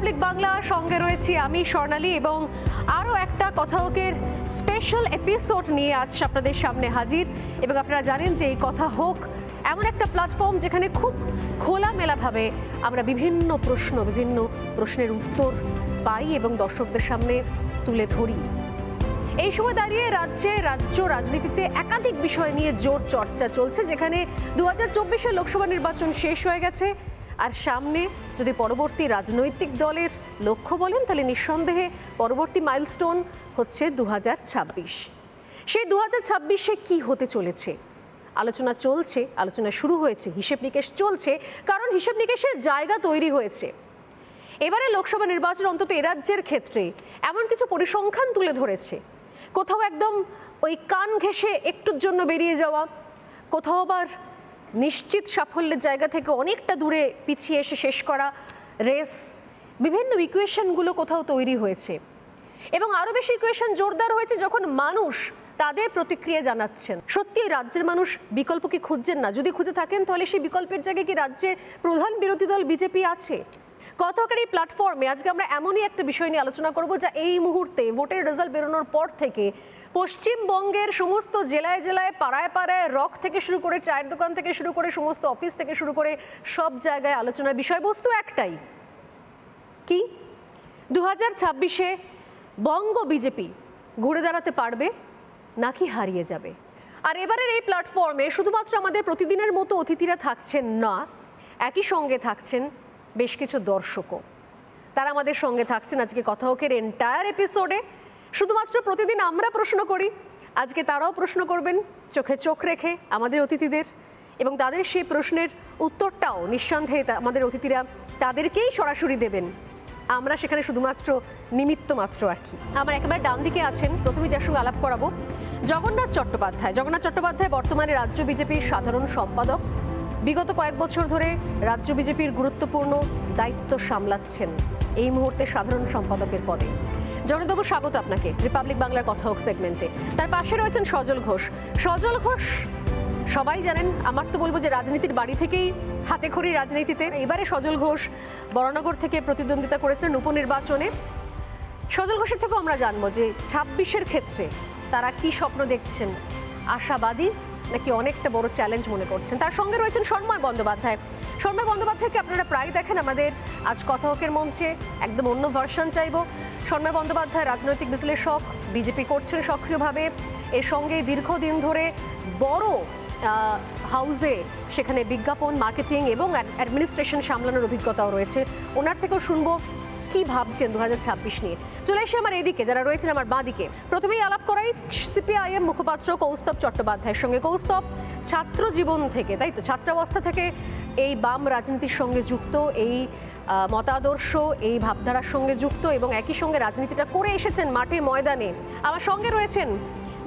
Republic Bangla সঙ্গে রয়েছি আমি স্বর্ণালী এবং আরও একটা কথাহকের স্পেশাল এপিসোড নিয়ে আজ আপনাদের সামনে হাজির। এবং আপনারা জানেন যে এই কথা হোক এমন একটা প্ল্যাটফর্ম যেখানে খুব খোলামেলাভাবে আমরা বিভিন্ন প্রশ্নের উত্তর পাই এবং দর্শকদের সামনে তুলে ধরি। এই সময় দাঁড়িয়ে রাজ্য রাজনীতিতে একাধিক বিষয় নিয়ে জোর চর্চা চলছে, যেখানে 2024-এর লোকসভা নির্বাচন শেষ হয়ে গেছে। আর সামনে যদি পরবর্তী রাজনৈতিক দলের লক্ষ্য বলেন তাহলে নিঃসন্দেহে পরবর্তী মাইলস্টোন হচ্ছে 2026। সেই 2026-এ কি হতে চলেছে আলোচনা চলছে, আলোচনা শুরু হয়েছে, হিসেব নিকেশ চলছে, কারণ হিসেব নিকেশের জায়গা তৈরি হয়েছে। এবারে লোকসভা নির্বাচন অন্তত এ রাজ্যের ক্ষেত্রে এমন কিছু পরিসংখ্যান তুলে ধরেছে, কোথাও একদম ওই কান ঘেঁষে একটুর জন্য বেরিয়ে যাওয়া, কোথাও আবার নিশ্চিত সাফল্যের জায়গা থেকে অনেকটা দূরে পিছিয়ে এসে শেষ করা রেস, বিভিন্ন ইকুয়েশনগুলো কোথাও তৈরি হয়েছে। এবং আরও বেশি ইকুয়েশন জোরদার হয়েছে যখন মানুষ তাদের প্রতিক্রিয়া জানাচ্ছেন। সত্যি রাজ্যের মানুষ বিকল্প কি খুঁজছেন না? যদি খুঁজে থাকেন তাহলে সেই বিকল্পের জায়গায় কি রাজ্যে প্রধান বিরোধী দল বিজেপি আছে? কথাকার এই প্ল্যাটফর্মে আজকে আমরা এমনই একটা বিষয় নিয়ে আলোচনা করব যা এই মুহূর্তে ভোটের রেজাল্ট বেরোনোর পর থেকে পশ্চিমবঙ্গের সমস্ত জেলায় জেলায়, পাড়ায় পাড়ায়, রক থেকে শুরু করে চায়ের দোকান থেকে শুরু করে সমস্ত অফিস থেকে শুরু করে সব জায়গায় আলোচনার বিষয়বস্তু একটাই, কি 2026-এ বঙ্গ বিজেপি ঘুরে দাঁড়াতে পারবে নাকি হারিয়ে যাবে। আর এবারের এই প্ল্যাটফর্মে শুধুমাত্র আমাদের প্রতিদিনের মতো অতিথিরা থাকছেন না, একই সঙ্গে থাকছেন বেশ কিছু দর্শকও। তারা আমাদের সঙ্গে থাকছেন আজকে কথাহকের এন্টায়ার এপিসোডে। শুধুমাত্র প্রতিদিন আমরা প্রশ্ন করি, আজকে তারাও প্রশ্ন করবেন চোখে চোখ রেখে আমাদের অতিথিদের, এবং তাদের সেই প্রশ্নের উত্তরটাও নিঃসন্দেহে আমাদের অতিথিরা তাদেরকেই সরাসরি দেবেন। আমরা সেখানে শুধুমাত্র নিমিত্ত মাত্র আর কি। আমার একেবারে ডান দিকে আছেন, প্রথমে যার সঙ্গে আলাপ করাবো, জগন্নাথ চট্টোপাধ্যায়। জগন্নাথ চট্টোপাধ্যায় বর্তমানে রাজ্য বিজেপির সাধারণ সম্পাদক। বিগত কয়েক বছর ধরে রাজ্য বিজেপির গুরুত্বপূর্ণ দায়িত্ব সামলাচ্ছেন, এই মুহূর্তে সাধারণ সম্পাদকের পদে। জগন্নাথবাবু, স্বাগত আপনাকে রিপাবলিক বাংলার কথা হোক সেগমেন্টে। তার পাশে রয়েছেন সজল ঘোষ। সজল ঘোষ সবাই জানেন, আমার তো বলবো যে রাজনীতির বাড়ি থেকেই হাতেখড়ি রাজনীতিতে। এবারে সজল ঘোষ বরানগর থেকে প্রতিদ্বন্দ্বিতা করেছেন উপনির্বাচনে। সজল ঘোষের থেকেও আমরা জানবো যে 26-এর ক্ষেত্রে তারা কি স্বপ্ন দেখছেন, আশাবাদী নাকি অনেকটা বড় চ্যালেঞ্জ মনে করছেন। তার সঙ্গে রয়েছেন সন্ময় বন্দ্যোপাধ্যায়। সন্ময় বন্দ্যোপাধ্যায়কে আপনারা প্রায় দেখেন আমাদের আজ কথাহকের মঞ্চে, একদম অন্য ভার্সন চাইব। সন্ময় বন্দ্যোপাধ্যায় রাজনৈতিক বিশ্লেষক, বিজেপি করছেন সক্রিয়ভাবে, এর সঙ্গে দীর্ঘদিন ধরে বড় হাউসে সেখানে বিজ্ঞাপন, মার্কেটিং এবং অ্যাডমিনিস্ট্রেশন সামলানোর অভিজ্ঞতাও রয়েছে। ওনার থেকেও শুনবো কি ভাবছেন 2026 নিয়ে। চলে এসে আমার এদিকে যারা রয়েছেন আমার বাঁ দিকে, প্রথমেই আলাপ করাই সিপিআইএম মুখপাত্র কৌস্তব চট্টোপাধ্যায়ের সঙ্গে। কৌস্তব ছাত্র জীবন থেকে, তাই তো, ছাত্রাবস্থা থেকে এই বাম রাজনীতির সঙ্গে যুক্ত, এই মতাদর্শ, এই ভাবধারার সঙ্গে যুক্ত এবং একই সঙ্গে রাজনীতিটা করে এসেছেন মাঠে ময়দানে। আমার সঙ্গে রয়েছেন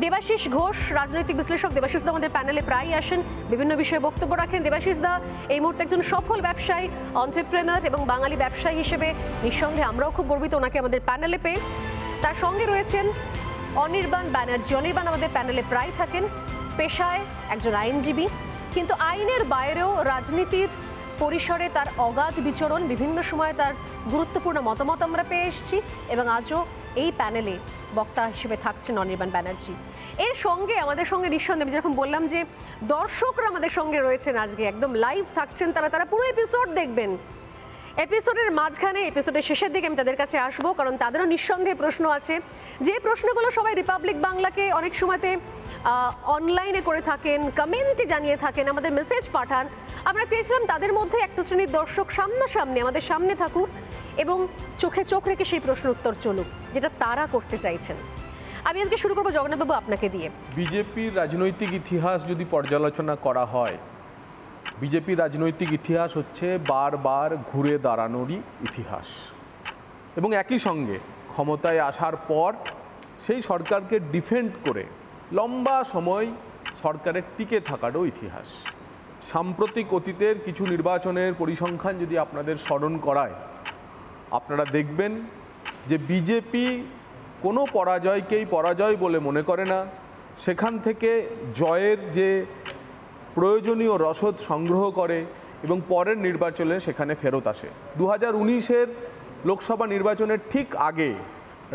দেবাশিস ঘোষ, রাজনৈতিক বিশ্লেষক। দেবাশিস দা আমাদের প্যানেলে প্রায়ই আসেন, বিভিন্ন বিষয়ে বক্তব্য রাখেন। দেবাশিস দা এই মুহূর্তে একজন সফল ব্যবসায়ী, এন্টারপ্রেনার এবং বাঙালি ব্যবসায়ী হিসেবে নিঃসন্দেহে আমরাও খুব গর্বিত ওনাকে আমাদের প্যানেলে পেয়ে। তার সঙ্গে রয়েছেন অনির্বাণ ব্যানার্জি। অনির্বাণ আমাদের প্যানেলে প্রায় থাকেন, পেশায় একজন আইনজীবী, কিন্তু আইনের বাইরেও রাজনীতির পরিসরে তার অগাধ বিচরণ, বিভিন্ন সময় তার গুরুত্বপূর্ণ মতামত আমরা পেয়ে এসেছি এবং আজও এই প্যানেলে বক্তা হিসেবে থাকছেন অনির্বাণ ব্যানার্জি। এর সঙ্গে আমাদের সঙ্গে নিঃসন্দেহে যেরকম বললাম যে দর্শকরা আমাদের সঙ্গে রয়েছেন আজকে, একদম লাইভ থাকছেন তারা পুরো এপিসোড দেখবেন। এপিসোডের মাঝখানে, এপিসোডের শেষের দিকে আমি তাদের কাছে আসবো, কারণ তাদেরও নিঃসন্দেহে প্রশ্ন আছে, যে প্রশ্নগুলো সবাই রিপাবলিক বাংলাকে অনেক সময়তে অনলাইনে করে থাকেন, কমেন্টে জানিয়ে থাকেন, আমাদের মেসেজ পাঠান। আমরা চেয়েছিলাম তাদের মধ্যে একটা শ্রেণীর দর্শক সামনাসামনি আমাদের সামনে থাকুক এবং চোখে চোখ রেখে সেই প্রশ্নের উত্তর চলুক, যেটা তারা করতে চাইছেন। আমি আজকে শুরু করবো জগন্নাথবাবু আপনাকে দিয়ে। বিজেপির রাজনৈতিক ইতিহাস যদি পর্যালোচনা করা হয়, বিজেপির রাজনৈতিক ইতিহাস হচ্ছে বারবার ঘুরে দাঁড়ানোরই ইতিহাস, এবং একই সঙ্গে ক্ষমতায় আসার পর সেই সরকারকে ডিফেন্ড করে লম্বা সময় সরকারের টিকে থাকারও ইতিহাস। সাম্প্রতিক অতীতের কিছু নির্বাচনের পরিসংখ্যান যদি আপনাদের স্মরণ করায়, আপনারা দেখবেন যে বিজেপি কোনো পরাজয়কেই পরাজয় বলে মনে করে না, সেখান থেকে জয়ের যে প্রয়োজনীয় রসদ সংগ্রহ করে এবং পরের নির্বাচনে সেখানে ফেরত আসে। 2019-এর লোকসভা নির্বাচনের ঠিক আগে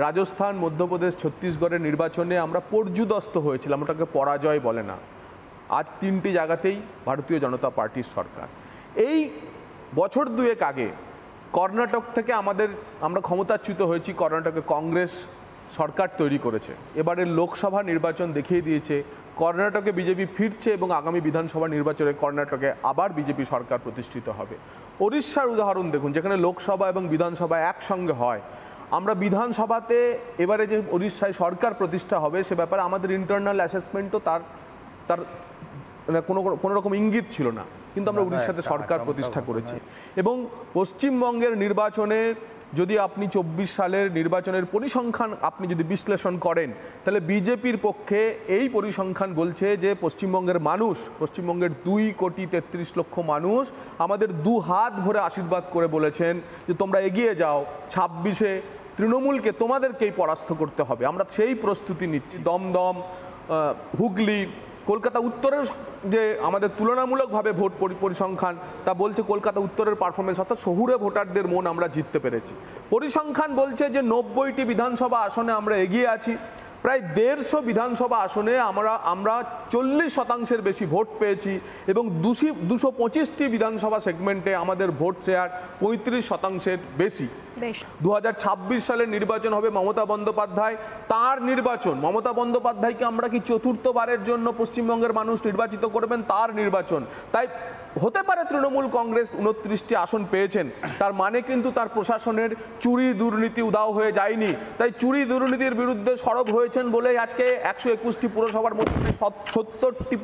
রাজস্থান, মধ্যপ্রদেশ, ছত্তিশগড়ের নির্বাচনে আমরা পর্যুদস্ত হয়েছিলাম, ওটাকে পরাজয় বলে না। আজ 3টি জায়গাতেই ভারতীয় জনতা পার্টির সরকার। এই বছর দুয়েক আগে কর্ণাটক থেকে আমরা ক্ষমতাচ্যুত হয়েছি, কর্ণাটকে কংগ্রেস সরকার তৈরি করেছে। এবারের লোকসভা নির্বাচন দেখিয়ে দিয়েছে কর্ণাটকে বিজেপি ফিরছে এবং আগামী বিধানসভা নির্বাচনে কর্ণাটকে আবার বিজেপি সরকার প্রতিষ্ঠিত হবে। ওড়িশার উদাহরণ দেখুন, যেখানে লোকসভা এবং বিধানসভা একসঙ্গে হয়। আমরা বিধানসভাতে এবারে যে ওড়িশায় সরকার প্রতিষ্ঠা হবে সে ব্যাপারে আমাদের ইন্টারনাল অ্যাসেসমেন্টও তার কোনো রকম ইঙ্গিত ছিল না, কিন্তু আমরা উড়িষ্যাতে সরকার প্রতিষ্ঠা করেছি। এবং পশ্চিমবঙ্গের নির্বাচনের যদি আপনি 24 সালের নির্বাচনের পরিসংখ্যান আপনি যদি বিশ্লেষণ করেন, তাহলে বিজেপির পক্ষে এই পরিসংখ্যান বলছে যে পশ্চিমবঙ্গের 2,33,00,000 মানুষ আমাদের 2 হাত ভরে আশীর্বাদ করে বলেছেন যে তোমরা এগিয়ে যাও, 26-এ তৃণমূলকে তোমাদেরকেই পরাস্ত করতে হবে। আমরা সেই প্রস্তুতি নিচ্ছি। দমদম, হুগলি, কলকাতা উত্তরের যে আমাদের তুলনামূলকভাবে ভোট পরিসংখ্যান তা বলছে কলকাতা উত্তরের পারফরমেন্স, অর্থাৎ শহুরে ভোটারদের মন আমরা জিততে পেরেছি। পরিসংখ্যান বলছে যে 90টি বিধানসভা আসনে আমরা এগিয়ে আছি। প্রায় 150 বিধানসভা আসনে আমরা 40% বেশি ভোট পেয়েছি এবং 225টি বিধানসভা সেগমেন্টে আমাদের ভোট শেয়ার 35% বেশি। 2026 সালের নির্বাচন হবে মমতা বন্দ্যোপাধ্যায়, তার নির্বাচন। মমতা বন্দ্যোপাধ্যায়কে আমরা কি চতুর্থবারের জন্য পশ্চিমবঙ্গের মানুষ নির্বাচিত করবেন? তার নির্বাচন। তাই হতে পারে তৃণমূল কংগ্রেস 29টি আসন পেয়েছেন, তার মানে কিন্তু তার প্রশাসনের চুরি দুর্নীতি উধাও হয়ে যায়নি। তাই চুরি দুর্নীতির বিরুদ্ধে সরব হয়েছেন বলে আজকে 121টি পুরসভার মধ্যে 70টি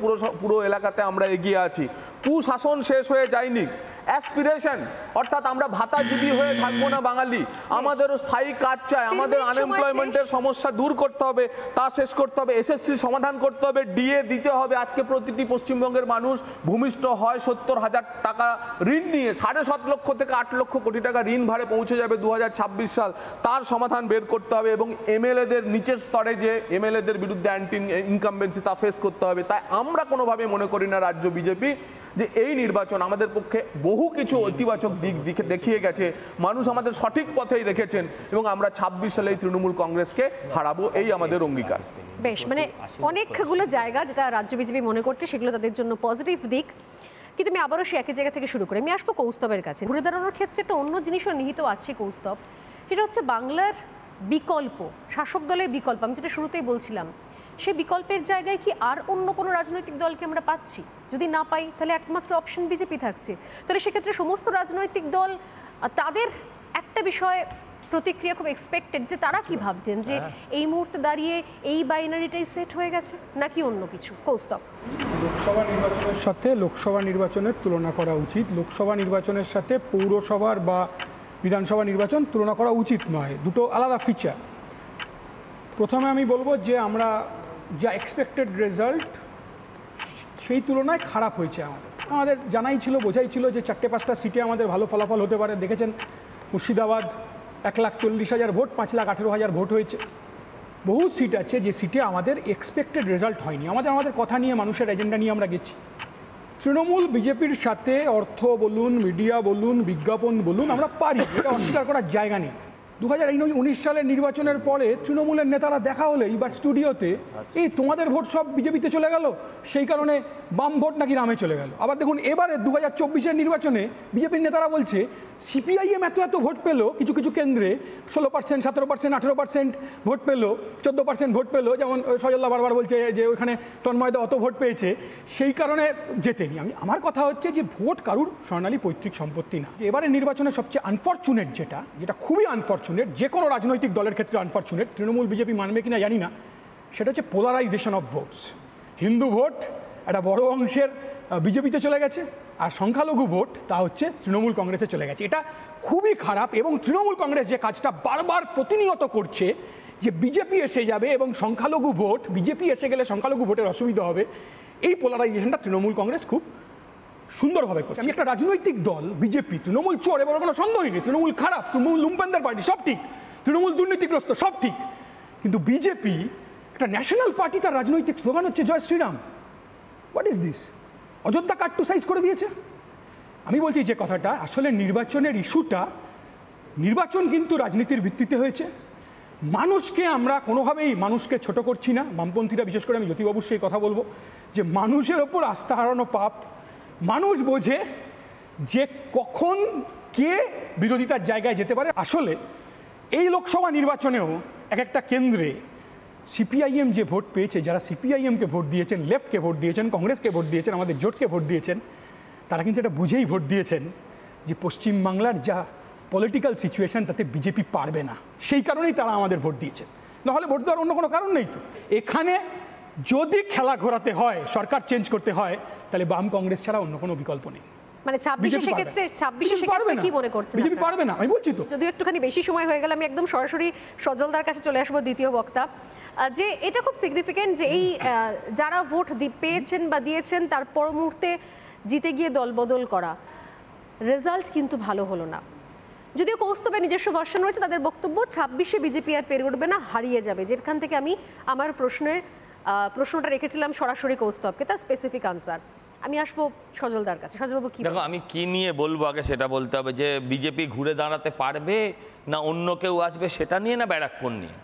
পুরো এলাকাতে আমরা এগিয়ে আছি। কুশাসন শেষ হয়ে যায়নি। অ্যাসপিরেশন, অর্থাৎ আমরা ভাতাজীবী হয়ে থাকবো না বাঙালি, আমাদেরও স্থায়ী কাজ চাই, আমাদের আনএমপ্লয়মেন্টের সমস্যা দূর করতে হবে, তা শেষ করতে হবে, এসএসসি সমাধান করতে হবে, ডিএ দিতে হবে। আজকে প্রতিটি পশ্চিমবঙ্গের মানুষ ভূমিষ্ঠ হয় 70,000 টাকা ঋণ নিয়ে, 7.5 লক্ষ থেকে 8 লক্ষ কোটি টাকা ঋণ ভারে পৌঁছে যাবে 2026 সাল, তার সমাধান বের করতে হবে। এবং এমএলএদের নিচের স্তরে যে এমএলএদের বিরুদ্ধে অ্যান্টি ইনকামবেন্সি তা ফেস করতে হবে। তাই আমরা কোনোভাবে মনে করি না রাজ্য বিজেপি যে এই নির্বাচন আমাদের পক্ষে বহু কিছু ইতিবাচক দিক দেখিয়ে গেছে, মানুষ আমাদের সঠিক পথেই রেখেছেন এবং আমরা 26 সালে তৃণমূল কংগ্রেসকে হারাবো, এই আমাদের অঙ্গীকার। বেশ, মানে অনেকগুলো জায়গা যেটা রাজ্য বিজেপি মনে করছে সেগুলো তাদের জন্য পজিটিভ দিক। কিন্তু আমি আবারও সে একই জায়গা থেকে শুরু করি, আমি আসবো কৌস্তবের কাছে। ঘুরে দাঁড়ানোর ক্ষেত্রে একটা অন্য জিনিসও নিহিত আছে কৌস্তব, সেটা হচ্ছে বাংলার বিকল্প, শাসক দলের বিকল্প। আমি যেটা শুরুতেই বলছিলাম, সেই বিকল্পের জায়গায় কি আর অন্য কোনো রাজনৈতিক দলকে আমরা পাচ্ছি? যদি না পাই তাহলে একমাত্র অপশন বিজেপি থাকছে। তাহলে সেক্ষেত্রে সমস্ত রাজনৈতিক দল তাদের একটা বিষয় প্রতিক্রিয়া খুব এক্সপেক্টেড, যে তারা কি ভাবছেন যে এই মুহূর্তে দাঁড়িয়ে এই বাইনারিটাই সেট হয়ে গেছে নাকি অন্য কিছু? কৌস্তব, লোকসভা নির্বাচনের সাথে লোকসভা নির্বাচনের তুলনা করা উচিত, লোকসভা নির্বাচনের সাথে পৌরসভার বা বিধানসভা নির্বাচন তুলনা করা উচিত নয়, দুটো আলাদা ফিচার। প্রথমে আমি বলবো যে আমরা যা এক্সপেক্টেড রেজাল্ট সেই তুলনায় খারাপ হয়েছে। আমাদের জানাই ছিল, বোঝাই ছিল যে 4-5টা সিটে আমাদের ভালো ফলাফল হতে পারে। দেখেছেন মুর্শিদাবাদ 1,40,000 ভোট, 5,18,000 ভোট হয়েছে। বহু সিট আছে যে সিটে আমাদের এক্সপেক্টেড রেজাল্ট হয়নি। আমাদের কথা নিয়ে, মানুষের এজেন্ডা নিয়ে আমরা গেছি। তৃণমূল বিজেপির সাথে অর্থ বলুন, মিডিয়া বলুন, বিজ্ঞাপন বলুন, আমরা পারি, এটা অস্বীকার করার জায়গা নেই। 2019 সালের নির্বাচনের পরে তৃণমূলের নেতারা দেখা হলে এইবার স্টুডিওতে, এই তোমাদের ভোট সব বিজেপিতে চলে গেল, সেই কারণে বাম ভোট নাকি রামে চলে গেল। আবার দেখুন এবারে 2024 নির্বাচনে বিজেপির নেতারা বলছে সিপিআইএম এত ভোট পেল কিছু কিছু কেন্দ্রে, 16%, 17%, 18% ভোট পেল, 14% ভোট পেল। যেমন সজলদা বারবার বলছে যে ওইখানে তন্ময়দা অত ভোট পেয়েছে, সেই কারণে জেতেনি। আমার কথা হচ্ছে যে ভোট কারুর স্বর্ণালী পৈতৃক সম্পত্তি না। এবারে নির্বাচনে সবচেয়ে আনফর্চুনেট যেটা খুবই আনফর্চুনেট, যে কোনো রাজনৈতিক দলের ক্ষেত্রে আনফর্চুনেট, তৃণমূল বিজেপি মানবে কিনা জানি না, সেটা হচ্ছে polarisation of votes. Hindu vote একটা বড় অংশের বিজেপিতে চলে গেছে, আর সংখ্যালঘু ভোট তা হচ্ছে তৃণমূল কংগ্রেসে চলে গেছে। এটা খুবই খারাপ। এবং তৃণমূল কংগ্রেস যে কাজটা বারবার প্রতিনিয়ত করছে যে বিজেপি এসে যাবে এবং সংখ্যালঘু ভোট, বিজেপি এসে গেলে সংখ্যালঘু ভোটের অসুবিধা হবে, এই পোলারাইজেশনটা তৃণমূল কংগ্রেস খুব সুন্দরভাবে করছে। আমি একটা রাজনৈতিক দল বিজেপি, তৃণমূল চোর, এবার কোনো সন্দেহই নেই, তৃণমূল খারাপ, তৃণমূল লুম্পেনদের পার্টি, সব ঠিক, তৃণমূল দুর্নীতিগ্রস্ত, সব ঠিক। কিন্তু বিজেপি একটা ন্যাশনাল পার্টি, তার রাজনৈতিক স্লোগান হচ্ছে জয় Shriram. What is this? Ayodhya cut to size করে দিয়েছে। আমি বলছি যে কথাটা আসলে নির্বাচনের ইস্যুটা নির্বাচন কিন্তু রাজনীতির ভিত্তিতে হয়েছে। মানুষকে আমরা কোনোভাবেই মানুষকে ছোট করছি না। বামপন্থীরা, বিশেষ করে আমি জ্যোতিবাবুর সেই কথা বলবো যে মানুষের ওপর আস্থা হারানো পাপ। মানুষ বোঝে যে কখন কে বিরোধিতার জায়গায় যেতে পারে। আসলে এই লোকসভা নির্বাচনেও এক একটা কেন্দ্রে সিপিআইএম যে ভোট পেয়েছে, যারা সিপিআইএমকে ভোট দিয়েছেন, লেফটকে ভোট দিয়েছেন, কংগ্রেসকে ভোট দিয়েছেন, আমাদের জোটকে ভোট দিয়েছেন, তারা কিন্তু এটা বুঝেই ভোট দিয়েছেন যে পশ্চিমবাংলার যা পলিটিক্যাল সিচুয়েশন তাতে বিজেপি পারবে না। সেই কারণেই তারা আমাদের ভোট দিয়েছে, নাহলে ভোট দেওয়ার অন্য কোনো কারণ নেই। তো এখানে যদি খেলা ঘোরাতে হয়, সরকার চেঞ্জ করতে হয়, তাহলে বাম কংগ্রেস ছাড়া অন্য কোনো বিকল্প নেই। মানে 26 সেক্ষেত্রে কি মনে করছেন বিজেপি পারবে না? আমি বলছি তো। যদিও একটুখানি বেশি সময় হয়ে গেল, আমি একদম সরাসরি সজলদার কাছে চলে আসবো, দ্বিতীয় বক্তা। যে এটা খুব সিগনিফিকেন্ট যে এই যারা ভোট পেয়েছেন বা দিয়েছেন তার পর মুহূর্তে জিতে গিয়ে দলবদল করা, রেজাল্ট কিন্তু ভালো হলো না। যদিও কৌস্তবের নিজস্ব ভার্সন রয়েছে, তাদের বক্তব্য 26-এ বিজেপি আর পেরে উঠবে না, হারিয়ে যাবে। যেখান থেকে আমি আমার প্রশ্নটা রেখেছিলাম সরাসরি কৌস্তবকে, তার স্পেসিফিক আনসার। আমি আসবো সজলদার কাছে। সজলবাবু কি? দেখো, আমি কি নিয়ে বলবো আগে সেটা বলতে হবে, যে বিজেপি ঘুরে দাঁড়াতে পারবে না অন্য কেউ আসবে সেটা নিয়ে, না ব্যারাকপুর নিয়ে?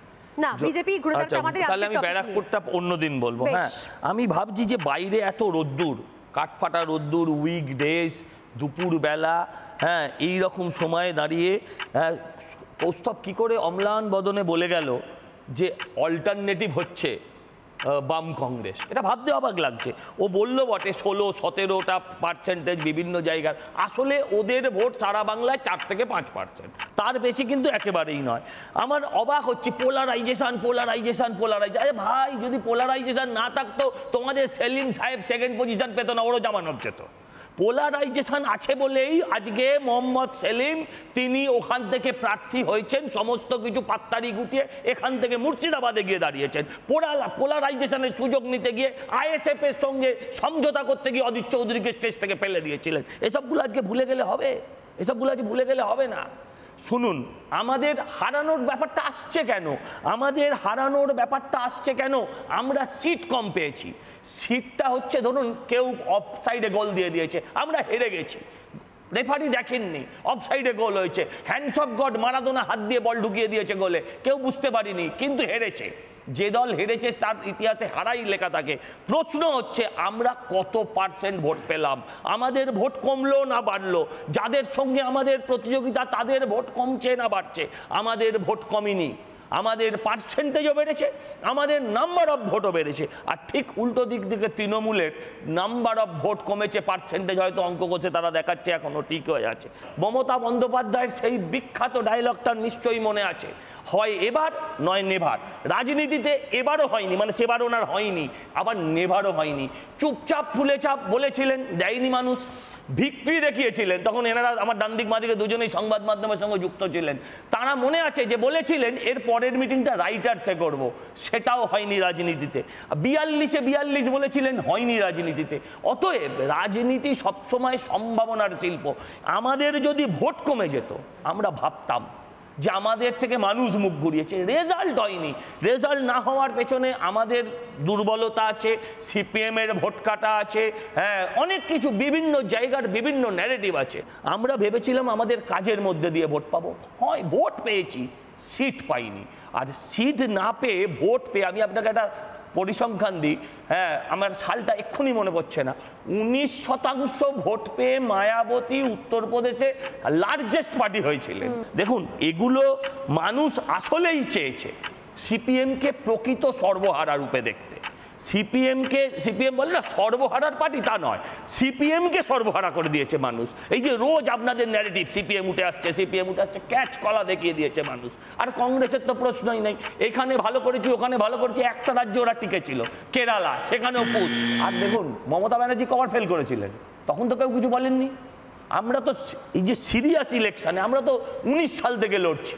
না, বিজেপি ঘুরে দাঁড়াতে আমাদের। তাহলে আমি ব্যারাকপুরটা অন্যদিন বলবো। হ্যাঁ, আমি ভাবছি যে বাইরে এত রোদ্দুর, কাঠফাটা রোদ্দুর, উইক ডেজ, দুপুরবেলা, হ্যাঁ, এইরকম সময়ে দাঁড়িয়ে কৌস্তব কী করে অম্লান বদনে বলে গেল যে অল্টারনেটিভ হচ্ছে বাম কংগ্রেস। এটা ভাবতে অবাক লাগছে। ও বললো বটে 16-17% বিভিন্ন জায়গার, আসলে ওদের ভোট সারা বাংলায় 4 থেকে 5%, তার বেশি কিন্তু একেবারেই নয়। আমার অবাক হচ্ছে পোলারাইজেশন। আরে ভাই, যদি পোলারাইজেশন না থাকতো তোমাদের সেলিম সাহেব সেকেন্ড পজিশন পেত না, ওরও জামানত যেত। পোলারাইজেশন আছে বলেই আজকে মোহাম্মদ সেলিম তিনি ওখান থেকে প্রার্থী হয়েছেন, সমস্ত কিছু পাত্তারি গুটিয়ে এখান থেকে মুর্শিদাবাদে গিয়ে দাঁড়িয়েছেন। পোলারাইজেশনের সুযোগ নিতে গিয়ে আইএসএফ এর সঙ্গে সমঝোতা করতে গিয়ে অজিত চৌধুরীকে স্টেজ থেকে ফেলে দিয়েছিলেন। এসবগুলো আজকে ভুলে গেলে হবে? এসবগুলো আজকে ভুলে গেলে হবে না। শুনুন, আমাদের হারানোর ব্যাপারটা আসছে কেন? আমরা সিট কম পেয়েছি। সিটটা হচ্ছে, ধরুন কেউ অফ সাইডে গোল দিয়ে দিয়েছে, আমরা হেরে গেছি, রেফারি দেখেননি, অফ সাইডে গোল হয়েছে, হ্যান্ডস অফ গড, মারাদোনা হাত দিয়ে বল ঢুকিয়ে দিয়েছে গোলে, কেউ বুঝতে পারিনি, কিন্তু হেরেছে। যে দল হেরেছে তার ইতিহাসে হারাই লেখা থাকে। প্রশ্ন হচ্ছে আমরা কত % ভোট পেলাম? আমাদের ভোট কমলো না বাড়লো? যাদের সঙ্গে আমাদের প্রতিযোগিতা তাদের ভোট কমছে না বাড়ছে? আমাদের ভোট কমেনি, আমাদের পার্সেন্টেজও বেড়েছে, আমাদের নাম্বার অফ ভোটও বেড়েছে। আর ঠিক উল্টো দিক থেকে তৃণমূলের নাম্বার অফ ভোট কমেছে, পার্সেন্টেজ হয়তো অঙ্ক কষে তারা দেখাচ্ছে এখনও ঠিক হয়ে আছে। মমতা বন্দ্যোপাধ্যায়ের সেই বিখ্যাত ডায়লগটা নিশ্চয়ই মনে আছে, হয় এবার নয় নেভার। রাজনীতিতে এবারও হয়নি, মানে সেবার ওনার হয়নি, আবার নেভারও হয়নি। চুপচাপ ফুলেচাপ বলেছিলেন, দেয়নি মানুষ, ভিক্টরি দেখিয়েছিলেন। তখন এনারা আমার ডান দিক বাঁদিকে দুজনেই সংবাদ মাধ্যমের সঙ্গে যুক্ত ছিলেন। তারা মনে আছে যে বলেছিলেন এর পরের মিটিংটা রাইটার্সে করব, সেটাও হয়নি রাজনীতিতে। 42-এ 42 বলেছিলেন, হয়নি রাজনীতিতে। অতএব রাজনীতি সবসময় সম্ভাবনার শিল্প। আমাদের যদি ভোট কমে যেত, আমরা ভাবতাম যে আমাদের থেকে মানুষ মুখ ঘুরিয়েছে, রেজাল্ট হয়নি। রেজাল্ট না হওয়ার পেছনে আমাদের দুর্বলতা আছে, সিপিএমের ভোট কাটা আছে, হ্যাঁ, অনেক কিছু, বিভিন্ন জায়গার বিভিন্ন ন্যারেটিভ আছে। আমরা ভেবেছিলাম আমাদের কাজের মধ্যে দিয়ে ভোট পাবো, হয় ভোট পেয়েছি, সিট পাইনি। আর সিট না পেয়ে ভোট পেয়ে, আমি আপনাকে একটা পরিসংখ্যান দিই, হ্যাঁ, আমার সালটা এক্ষুনি মনে পড়ছে না, 19% ভোট পেয়ে মায়াবতী উত্তরপ্রদেশে লার্জেস্ট পার্টি হয়েছিলেন। দেখুন, এগুলো মানুষ আসলেই চেয়েছে সিপিএমকে প্রকৃত সর্বহারা রূপে দেখতে। সিপিএম বলে না সর্বহারার পার্টি, তা নয়, সিপিএমকে সর্বহারা করে দিয়েছে মানুষ। এই যে রোজ আপনাদের ন্যারেটিভ, সিপিএম উঠে আসছে, ক্যাচ কলা দেখিয়ে দিয়েছে মানুষ। আর কংগ্রেসের তো প্রশ্নই নেই, এখানে ভালো করেছি, ওখানে ভালো করেছি, একটা রাজ্যে ওরা টিকেছিল, কেরালা, সেখানেও ফুস। আর দেখুন মমতা ব্যানার্জি কবার ফেল করেছিলেন, তখন তো কেউ কিছু বলেননি। আমরা তো এই যে সিরিয়াস ইলেকশনে, আমরা তো 19 সাল থেকে লড়ছি,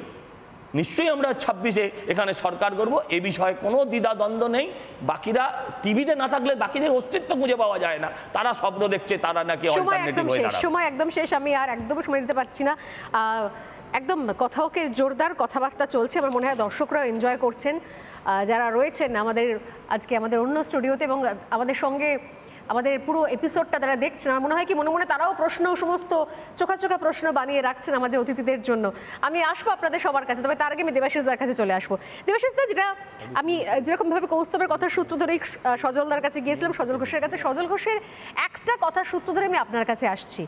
নিশ্চয়ই আমরা 26-এ এখানে সরকার করব, এ বিষয়ে কোনো দ্বিধাদ্বন্দ্ব নেই। বাকিরা টিভিতে না থাকলে বাকিদের অস্তিত্ব খুঁজে পাওয়া যায় না, তারা স্বপ্ন দেখছে তারা নাকি অল্টারনেটিভ হয়ে দাঁড়াবে। সময় একদম শেষ, আমি আর একদম সময় দিতে পারছি না। একদম কথাকে জোরদার কথাবার্তা চলছে, আমার মনে হয় দর্শকরাও এনজয় করছেন যারা রয়েছেন আমাদের আজকে আমাদের অন্য স্টুডিওতে, এবং আমাদের সঙ্গে আমাদের পুরো এপিসোডটা তারা দেখছেন, আমার মনে হয় কি মনে মনে তারাও প্রশ্ন সমস্ত চোখা প্রশ্ন বানিয়ে রাখছেন আমাদের অতিথিদের জন্য। আমি আসবো আপনাদের সবার কাছে, তবে তার আগে আমি দেবাশিসদার কাছে চলে আসবো। দেবাশিসদা, যেটা আমি যেরকমভাবে কৌস্তবের কথার সূত্র ধরেই সজলদার কাছে গিয়েছিলাম, সজল ঘোষের কাছে, সজল ঘোষের একটা কথার সূত্র ধরে আমি আপনার কাছে আসছি।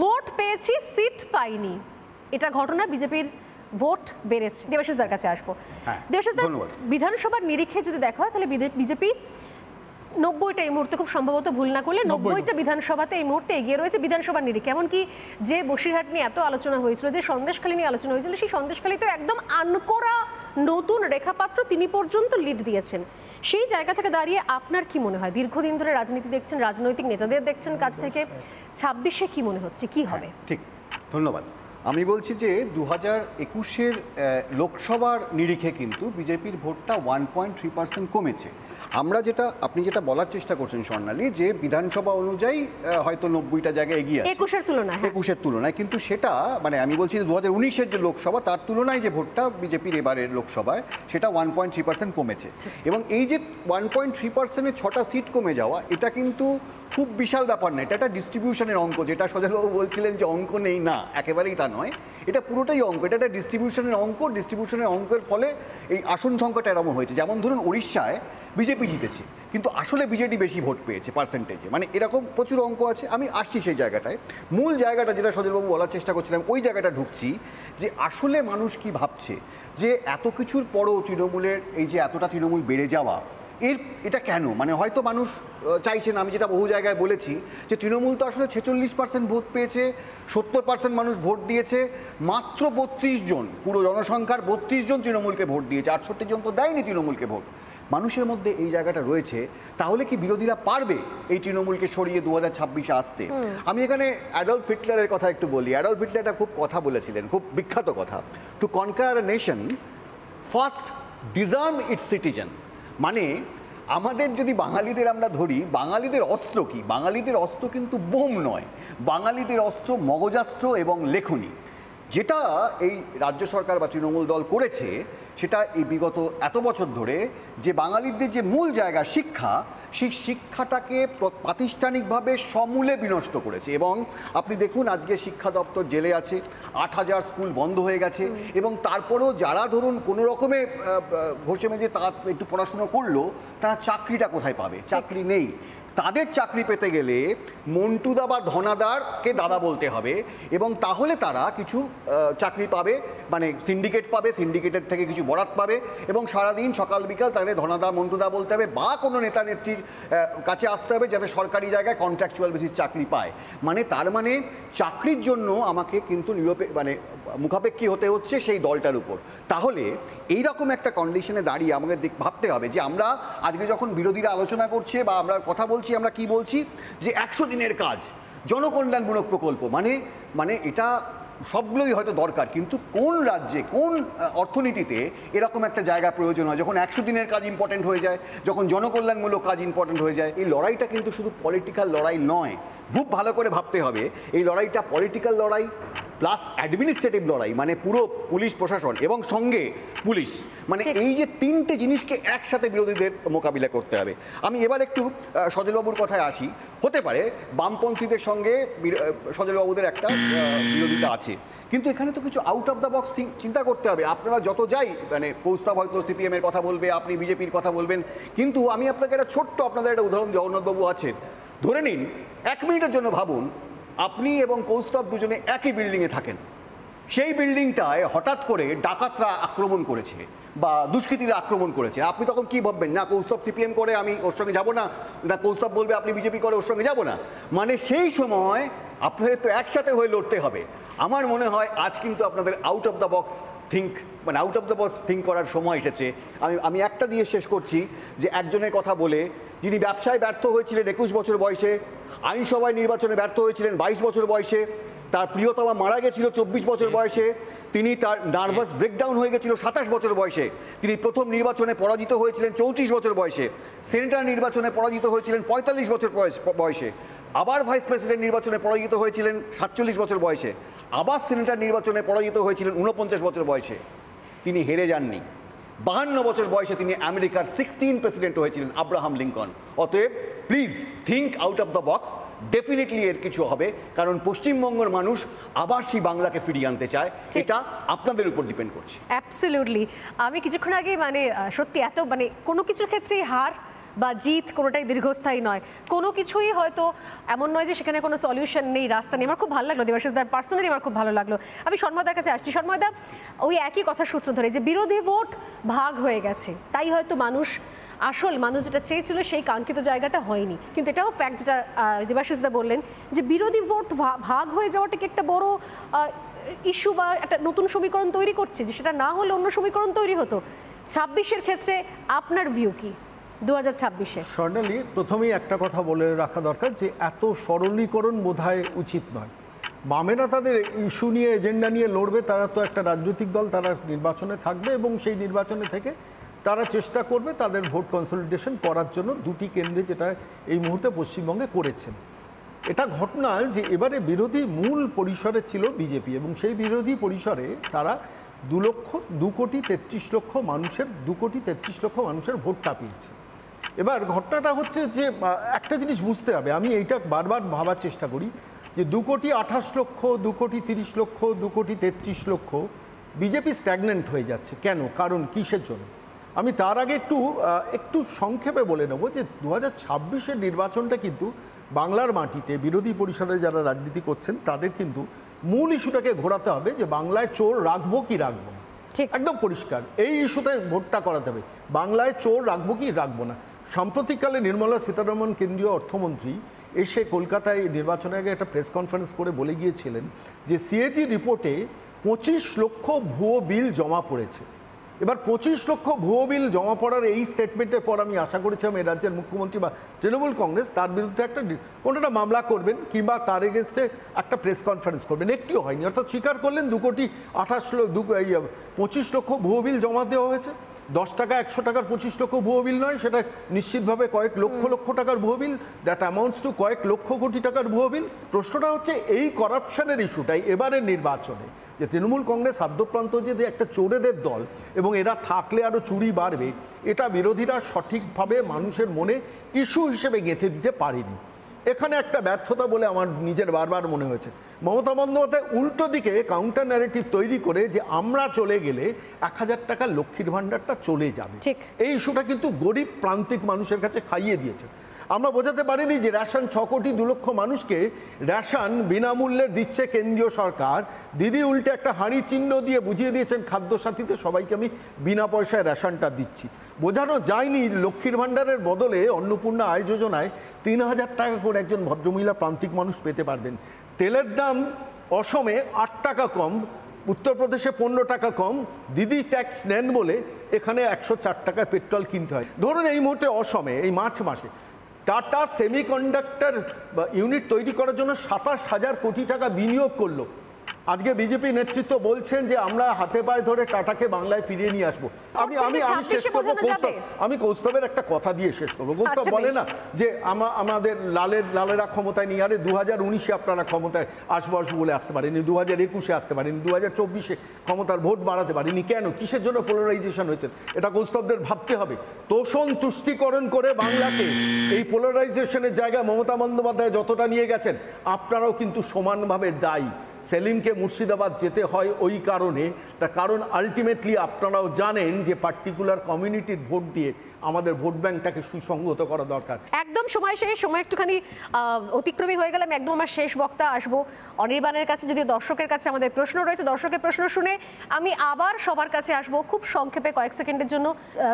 ভোট পেয়েছি, সিট পাইনি, এটা ঘটনা, বিজেপির ভোট বেড়েছে। দেবাশিসদার কাছে আসবো। দেবাশিসদা, বিধানসভার নিরিখে যদি দেখা হয় তাহলে বিজেপি 90টা এই মুহূর্তে, খুব সম্ভবত ভুল না করলে 90টা বিধানসভাতে এই মুহূর্তে এগিয়ে রয়েছে বিধানসভার নিরিখে। এমনকি যে বসিরহাট নিয়ে এত আলোচনা হয়েছিল, যে সন্দেশখালী নিয়ে আলোচনা হয়েছিল, সেই সন্দেশখালীতে একদম আনকোরা নতুন রেখাপাত্র তিনি পর্যন্ত লিড দিয়েছেন। সেই জায়গা থেকে দাঁড়িয়ে আপনার কি মনে হয়, দীর্ঘদিন ধরে রাজনীতি দেখছেন, রাজনৈতিক নেতাদের দেখছেন কাছ থেকে, 26-এ কি মনে হচ্ছে, কি হবে? ঠিক, ধন্যবাদ। আমি বলছি যে 2021-এর লোকসভার নিরিখে কিন্তু বিজেপির ভোটটা 1.3% কমেছে। আপনি যেটা বলার চেষ্টা করছেন স্বর্ণালী, যে বিধানসভা অনুযায়ী হয়তো 90টা জায়গায় এগিয়ে আছে 21-এর তুলনায়, কিন্তু সেটা মানে আমি বলছি যে 2019-এর যে লোকসভা তার তুলনায় যে ভোটটা বিজেপির এবারের লোকসভায় সেটা 1.3% কমেছে। এবং এই যে 1.3%-এর 6টা সিট কমে যাওয়া, এটা কিন্তু খুব বিশাল ব্যাপার না, এটা একটা ডিস্ট্রিবিউশনের অঙ্ক। যেটা সজলবাবু বলছিলেন যে অঙ্ক নেই, না, একেবারেই তা নয়, এটা পুরোটাই অঙ্ক, এটা একটা ডিস্ট্রিবিউশনের অঙ্ক। ডিস্ট্রিবিউশনের অঙ্কের ফলে এই আসন সংখ্যাটা এরকম হয়েছে। যেমন ধরুন উড়িষ্যায় বিজেপি জিতেছে, কিন্তু আসলে বিজেপি বেশি ভোট পেয়েছে পার্সেন্টেজে, মানে এরকম প্রচুর অঙ্ক আছে। আমি আসছি সেই জায়গাটায়, মূল জায়গাটা যেটা সজলবাবু বলার চেষ্টা করছিলাম, ওই জায়গাটা ঢুকছি যে আসলে মানুষ কি ভাবছে, যে এত কিছুর পরও তৃণমূলের এই যে এতটা তৃণমূল বেড়ে যাওয়া, এটা কেন? মানে হয়তো মানুষ চাইছেন, আমি যেটা বহু জায়গায় বলেছি, যে তৃণমূল তো আসলে 46% ভোট পেয়েছে, 70% মানুষ ভোট দিয়েছে, মাত্র 32 জন, পুরো জনসংখ্যার 32 জন তৃণমূলকে ভোট দিয়েছে, 68 জন তো দেয়নি তৃণমূলকে ভোট। মানুষের মধ্যে এই জায়গাটা রয়েছে, তাহলে কি বিরোধীরা পারবে এই তৃণমূলকে সরিয়ে 2026-এ আসতে? আমি এখানে অ্যাডলফ হিটলারের কথা একটু বলি। অ্যাডলফ হিটলার একটা খুব কথা বলেছিলেন, খুব বিখ্যাত কথা, to conquer a nation first disarm its citizen. মানে আমাদের যদি বাঙালিদের আমরা ধরি, বাঙালিদের অস্ত্র কি? বাঙালিদের অস্ত্র কিন্তু বোম নয়, বাঙালিদের অস্ত্র মগজাস্ত্র এবং লেখনী। যেটা এই রাজ্য সরকার বা তৃণমূল দল করেছে, সেটা এই বিগত এত বছর ধরে যে বাঙালিদের যে মূল জায়গা শিক্ষা, সেই শিক্ষাটাকে প্রাতিষ্ঠানিকভাবে সমূলে বিনষ্ট করেছে। এবং আপনি দেখুন, আজকে শিক্ষা দপ্তর জেলে আছে, 8000 স্কুল বন্ধ হয়ে গেছে, এবং তারপরেও যারা ধরুন কোনো রকমে ঘষে মেজে তারা একটু পড়াশুনো করলো, তারা চাকরিটা কোথায় পাবে? চাকরি নেই। তাদের চাকরি পেতে গেলে মন্টুদা বা ধনাদারকে দাদা বলতে হবে, এবং তাহলে তারা কিছু চাকরি পাবে, মানে সিন্ডিকেট পাবে, সিন্ডিকেটের থেকে কিছু বরাত পাবে, এবং সারাদিন সকাল বিকাল তাহলে ধনাদা মন্টুদা বলতে হবে, বা কোনো নেতা নেত্রীর কাছে আসতে হবে যাতে সরকারি জায়গায় কন্ট্রাকচুয়াল বেসিস চাকরি পায়। মানে তার মানে চাকরির জন্য আমাকে কিন্তু মানে মুখাপেক্ষী হতে হচ্ছে সেই দলটার উপর। তাহলে এইরকম একটা কন্ডিশনে দাঁড়িয়ে আমাকে ভাবতে হবে যে আমরা আজকে যখন বিরোধীরা আলোচনা করছে বা আমরা কথা বলছি, আমরা কি বলছি, যে 100 দিনের কাজ, জনকল্যাণমূলক প্রকল্প, মানে এটা সবগুলোই হয়তো দরকার, কিন্তু কোন রাজ্যে কোন অর্থনীতিতে এরকম একটা জায়গা প্রয়োজন হয় যখন 100 দিনের কাজ ইম্পর্টেন্ট হয়ে যায়, যখন জনকল্যাণমূলক কাজ ইম্পর্টেন্ট হয়ে যায়? এই লড়াইটা কিন্তু শুধু পলিটিক্যাল লড়াই নয়, খুব ভালো করে ভাবতে হবে। এই লড়াইটা পলিটিক্যাল লড়াই প্লাস অ্যাডমিনিস্ট্রেটিভ লড়াই, মানে পুরো পুলিশ প্রশাসন এবং সঙ্গে পুলিশ, মানে এই যে তিনটে জিনিসকে একসাথে বিরোধীদের মোকাবিলা করতে হবে। আমি এবার একটু সজলবাবুর কথায় আসি। হতে পারে বামপন্থীদের সঙ্গে সজলবাবুদের একটা বিরোধিতা আছে, কিন্তু এখানে তো কিছু আউট অফ দ্য বক্স চিন্তা করতে হবে। আপনারা যত যাই, মানে কৌস্তব হয়তো সিপিএমের কথা বলবে, আপনি বিজেপির কথা বলবেন, কিন্তু আমি আপনাকে একটা ছোট্ট আপনাদের একটা উদাহরণ, জগন্নাথবাবু আছেন, ধরে নিন 1 মিনিটের জন্য ভাবুন, আপনি এবং কৌস্তব দুজনে একই বিল্ডিংয়ে থাকেন, সেই বিল্ডিংটায় হঠাৎ করে ডাকাতরা আক্রমণ করেছে বা দুষ্কৃতীরা আক্রমণ করেছে, আপনি তখন কি ভাববেন? না কৌস্তব সিপিএম করে, আমি ওর সঙ্গে যাবো না, না কৌস্তব বলবে আপনি বিজেপি করে, ওর সঙ্গে যাবো না। মানে সেই সময় আপনাদের তো একসাথে হয়ে লড়তে হবে। আমার মনে হয় আজ কিন্তু আপনাদের out of the box think করার সময় এসেছে। আমি একটা দিয়ে শেষ করছি, যে একজনের কথা বলে, যিনি ব্যবসায় ব্যর্থ হয়েছিলেন 21 বছর বয়সে, আইনসভায় নির্বাচনে ব্যর্থ হয়েছিলেন 22 বছর বয়সে, তার প্রিয়তমা মারা গেছিল 24 বছর বয়সে, তিনি তার নার্ভাস ব্রেকডাউন হয়ে গেছিল 27 বছর বয়সে, তিনি প্রথম নির্বাচনে পরাজিত হয়েছিলেন 34 বছর বয়সে, সেনেটর নির্বাচনে পরাজিত হয়েছিলেন 45 বছর বয়সে, আবার ভাইস প্রেসিডেন্ট নির্বাচনে পরাজিত হয়েছিলেন 47 বছর বয়সে, আবার সেনেটর নির্বাচনে পরাজিত হয়েছিলেন 49 বছর বয়সে। তিনি হেরে যাননি। 52 বছর বয়সে তিনি আমেরিকার 16 প্রেসিডেন্ট হয়েছিলেন, আব্রাহাম লিঙ্কন। অতএব please think out of the box. Definitely এর কিছু হবে, কারণ পশ্চিমবঙ্গের মানুষ আবার সেই বাংলাকে ফিরিয়ে আনতে চায়। এটা আপনাদের উপর ডিপেন্ড করছে। অ্যাবসলিউটলি। আমি কিছুক্ষণ আগে সত্যি এত কোনো কিছুর ক্ষেত্রেই হার বা জিত কোনোটাই দীর্ঘস্থায়ী নয়। কোনো কিছুই হয়তো এমন নয় যে সেখানে কোনো সলিউশন নেই, রাস্তা নেই। আমার খুব ভালো লাগলো দেবাশিসদার, পার্সোনালি আমার খুব ভালো লাগলো। আমি সন্ময়দার কাছে আসছি। সন্ময়দা, ওই একই কথা সূত্র ধরে যে বিরোধী ভোট ভাগ হয়ে গেছে, তাই হয়তো মানুষ যেটা চেয়েছিল সেই কাঙ্ক্ষিত জায়গাটা হয়নি। কিন্তু এটাও ফ্যাক্ট, যেটা দেবাশিসদা বললেন, যে বিরোধী ভোট ভাগ হয়ে যাওয়াটা কি একটা বড় ইস্যু বা একটা নতুন সমীকরণ তৈরি করছে, যে সেটা না হলে অন্য সমীকরণ তৈরি হতো। 26-এর ক্ষেত্রে আপনার ভিউ কি 2026-এ? স্বর্ণালী, প্রথমেই একটা কথা বলে রাখা দরকার যে এত সরলীকরণ বোধহয় উচিত নয়। বামেরা তাদের ইস্যু নিয়ে, এজেন্ডা নিয়ে লড়বে, তারা তো একটা রাজনৈতিক দল, তারা নির্বাচনে থাকবে এবং সেই নির্বাচনে থেকে তারা চেষ্টা করবে তাদের ভোট কনসলিডেশন করার জন্য দুটি কেন্দ্রে, যেটা এই মুহূর্তে পশ্চিমবঙ্গে করেছেন। এটা ঘটনা যে এবারে বিরোধী মূল পরিসরে ছিল বিজেপি, এবং সেই বিরোধী পরিসরে তারা 2 কোটি 33 লক্ষ মানুষের ভোটটা পেয়েছে। এবার ঘটনাটা হচ্ছে যে একটা জিনিস বুঝতে হবে, আমি এইটা বারবার ভাবার চেষ্টা করি যে 2 কোটি 28 লক্ষ, 2 কোটি 30 লক্ষ, 2 কোটি 33 লক্ষ বিজেপি স্ট্যাগনেন্ট হয়ে যাচ্ছে কেন, কারণ কিসের জন্য? আমি তার আগে একটু সংক্ষেপে বলে নেব যে 2026-এর নির্বাচনটা কিন্তু বাংলার মাটিতে বিরোধী পরিসরে যারা রাজনীতি করছেন তাদের কিন্তু মূল ইস্যুটাকে ঘোরাতে হবে যে বাংলায় চোর রাখবো কি রাখবো না। একদম পরিষ্কার এই ইস্যুতে ভোটটা করাতে হবে, বাংলায় চোর রাখবো কি রাখবো না। সাম্প্রতিককালে নির্মলা সীতারামন কেন্দ্রীয় অর্থমন্ত্রী এসে কলকাতায় নির্বাচনের আগে একটা প্রেস কনফারেন্স করে বলে গিয়েছিলেন যে সিএজি রিপোর্টে 25 লক্ষ ভুয়ো বিল জমা পড়েছে। এবার 25 লক্ষ ভুয়ো বিল জমা পড়ার এই স্টেটমেন্টের পর আমি আশা করেছিলাম এই রাজ্যের মুখ্যমন্ত্রী বা তৃণমূল কংগ্রেস তার বিরুদ্ধে কোনোটা মামলা করবেন কিংবা তার এগেনস্টে একটা প্রেস কনফারেন্স করবেন। একটিও হয়নি, অর্থাৎ স্বীকার করলেন 2 কোটি 25 লক্ষ ভুয়ো বিল জমা দেওয়া হয়েছে। 10 টাকা 100 টাকার 25 লক্ষ ভুয়ো বিল নয়, সেটা নিশ্চিতভাবে কয়েক লক্ষ টাকার ভুয়ো বিল, দ্যাট অ্যামাউন্টস টু কয়েক লক্ষ কোটি টাকার ভুয়ো বিল। প্রশ্নটা হচ্ছে এই করাপশনের ইস্যুটাই এবারের নির্বাচনে, যে তৃণমূল কংগ্রেস আদ্যপ্রান্ত যে একটা চোরেদের দল এবং এরা থাকলে আরও চুরি বাড়বে, এটা বিরোধীরা সঠিকভাবে মানুষের মনে ইস্যু হিসেবে গেঁথে দিতে পারেনি। এখানে একটা ব্যর্থতা বলে আমার নিজের বারবার মনে হয়েছে। মমতা বন্দ্যোপাধ্যায় উল্টো দিকে কাউন্টার ন্যারেটিভ তৈরি করে যে আমরা চলে গেলে 1000 টাকা লক্ষ্মীর ভাণ্ডারটা চলে যাবে, এই ইস্যুটা কিন্তু গরিব প্রান্তিক মানুষের কাছে খাইয়ে দিয়েছে। আমরা বোঝাতে পারিনি যে রেশন 6 কোটি 2 লক্ষ মানুষকে রেশন বিনামূল্যে দিচ্ছে কেন্দ্রীয় সরকার। দিদি উল্টে একটা হাঁড়ি চিহ্ন দিয়ে বুঝিয়ে দিয়েছেন খাদ্যসাথীতে সবাইকে আমি বিনা পয়সায় রেশনটা দিচ্ছি। বোঝানো যায়নি লক্ষ্মীর ভাণ্ডারের বদলে অন্নপূর্ণা আয় যোজনায় 3000 টাকা করে একজন ভদ্রমহিলা প্রান্তিক মানুষ পেতে পারবেন। তেলের দাম অসমে 8 টাকা কম, উত্তরপ্রদেশে 15 টাকা কম, দিদি ট্যাক্স নেন বলে এখানে 104 টাকায় পেট্রোল কিনতে হয়। ধরুন এই মুহূর্তে অসমে এই মার্চ মাসে টাটা সেমিকন্ডাক্টর ইউনিট তৈরি করার জন্য 27,000 কোটি টাকা বিনিয়োগ করলো। আজকে বিজেপি নেতৃত্ব বলছেন যে আমরা হাতে পায়ে ধরে টাটাকে বাংলায় ফিরিয়ে নিয়ে আসবো। আমি কৌস্তবের একটা কথা দিয়ে শেষ করবো। কৌস্তব বলে না যে আমাদের লালেরা ক্ষমতায় নিয়ে, আরে 2019-এ আপনারা ক্ষমতায় আসবো বলে আসতে পারেনি, 2021-এ আসতে পারেনি, 2024-এ ক্ষমতার ভোট বাড়াতে পারেনি, কেন, কিসের জন্য পোলারাইজেশন হয়েছে, এটা কৌস্তবদের ভাবতে হবে। তোষণ তুষ্টিকরণ করে বাংলাকে এই পোলারাইজেশনের জায়গায় মমতা বন্দ্যোপাধ্যায় যতটা নিয়ে গেছেন, আপনারাও কিন্তু সমানভাবে দায়ী। সেলিমকে মুর্শিদাবাদ যেতে হয় ওই কারণে, তার কারণ আলটিমেটলি আপনারাও জানেন যে পার্টিকুলার কমিউনিটির ভোট দিয়ে আমাদের ভোট ব্যাংকটাকে সুসংহত করা দরকার। একদম সময় একটুখানি অতিক্রমী হয়ে গেলাম। একদম আমার শেষ বক্তা আসবো অনির্বাণের কাছে, যদিও দর্শকের কাছে আমাদের প্রশ্ন রয়েছে। দর্শকের প্রশ্ন শুনে আমি আবার সবার কাছে আসবো খুব সংক্ষেপে কয়েক সেকেন্ডের জন্য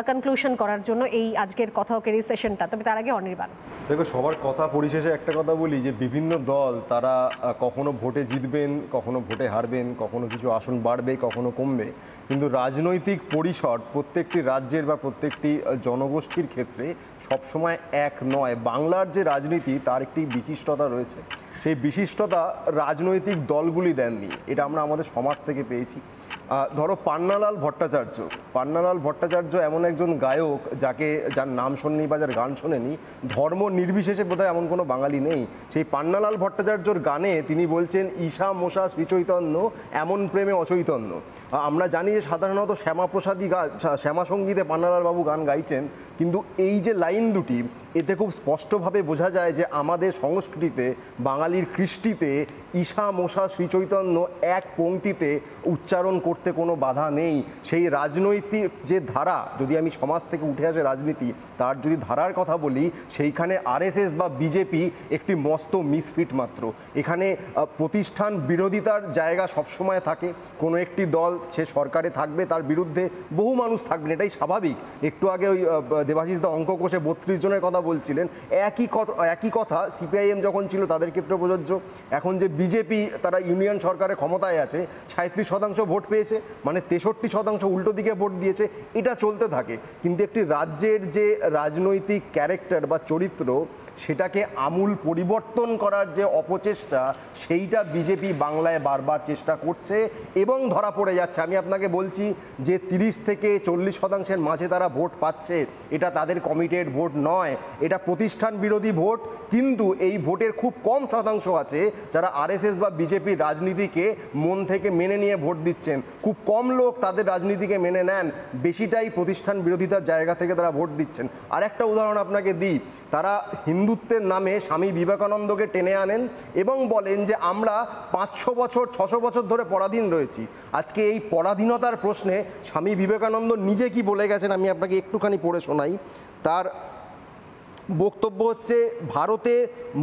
কনক্লুশন করার জন্য এই আজকের কথাকের এই সেশনটা। তবে তার আগে অনির্বাণ, দেখো, সবার কথা পরিশেষে একটা কথা বলি যে বিভিন্ন দল তারা কখনো ভোটে জিতবেন, কখনো ভোটে হারবেন, কখনো কিছু আসন বাড়বে, কখনো কমবে, কিন্তু রাজনৈতিক পরিসর প্রত্যেকটি রাজ্যের বা প্রত্যেকটি জনগোষ্ঠীর ক্ষেত্রে সবসময় এক নয়। বাংলার যে রাজনীতি তার একটি বিশিষ্টতা রয়েছে, সেই বিশিষ্টতা রাজনৈতিক দলগুলি দেননি, এটা আমরা আমাদের সমাজ থেকে পেয়েছি। ধরো পান্নালাল ভট্টাচার্য এমন একজন গায়ক যার নাম শোনেনি বা যার গান শোনেনি, ধর্ম নির্বিশেষে বোধহয় এমন কোনো বাঙালি নেই। সেই পান্নালাল ভট্টাচার্যর গানে তিনি বলছেন ঈশা মশা শ্রীচৈতন্য এমন প্রেমে অচৈতন্য। আমরা জানি যে সাধারণত শ্যামা সঙ্গীতে পান্নালাল বাবু গান গাইছেন, কিন্তু এই যে লাইন দুটি, এতে খুব স্পষ্টভাবে বোঝা যায় যে আমাদের সংস্কৃতিতে, বাঙালির কৃষ্টিতে ঈশা মশা শ্রীচৈতন্য এক পংক্তিতে উচ্চারণ করতে কোনো বাধা নেই। সেই রাজনৈতিক যে ধারা, যদি আমি সমাজ থেকে উঠে আসে রাজনীতি, তার যদি ধারার কথা বলি, সেইখানে আরএসএস বা বিজেপি একটি মস্ত মিসফিট মাত্র। এখানে প্রতিষ্ঠান বিরোধিতার জায়গা সবসময় থাকে। কোনো একটি দল সে সরকারে থাকবে, তার বিরুদ্ধে বহু মানুষ থাকবেন, এটাই স্বাভাবিক। একটু আগে ওই দেবাশিস দা অঙ্ক কষে 32 জনের কথা বলছিলেন, একই কথা সিপিআইএম যখন ছিল তাদের ক্ষেত্রে প্রযোজ্য। এখন যে বিজেপি তারা ইউনিয়ন সরকারের ক্ষমতায় আছে, 37% ভোট পেয়েছে, মানে 63% উল্টো দিকে ভোট দিয়েছে, এটা চলতে থাকে। কিন্তু একটি রাজ্যের যে রাজনৈতিক ক্যারেক্টার বা চরিত্র, সেটাকে আমূল পরিবর্তন করার যে অপচেষ্টা, সেইটা বিজেপি বাংলায় বারবার চেষ্টা করছে এবং ধরা পড়ে যাচ্ছে। আমি আপনাকে বলছি যে 30 থেকে 40% মাঝে তারা ভোট পাচ্ছে, এটা তাদের কমিটেড ভোট নয়, এটা প্রতিষ্ঠান বিরোধী ভোট। কিন্তু এই ভোটের খুব কম শতাংশ আছে যারা আরএসএস বা বিজেপির রাজনীতিকে মন থেকে মেনে নিয়ে ভোট দিচ্ছেন। খুব কম লোক তাদের রাজনীতিকে মেনে নেন, বেশিটাই প্রতিষ্ঠান বিরোধিতার জায়গা থেকে তারা ভোট দিচ্ছেন। আর একটা উদাহরণ আপনাকে দিই, তারা হিন্দুত্বের নামে স্বামী বিবেকানন্দকে টেনে আনেন এবং বলেন যে আমরা 500 বছর 600 বছর ধরে পরাধীন রয়েছি। আজকে এই পরাধীনতার প্রশ্নে স্বামী বিবেকানন্দ নিজে কি বলে গেছেন আমি আপনাকে একটুখানি পড়ে শোনাই। তার বক্তব্য হচ্ছে, ভারতে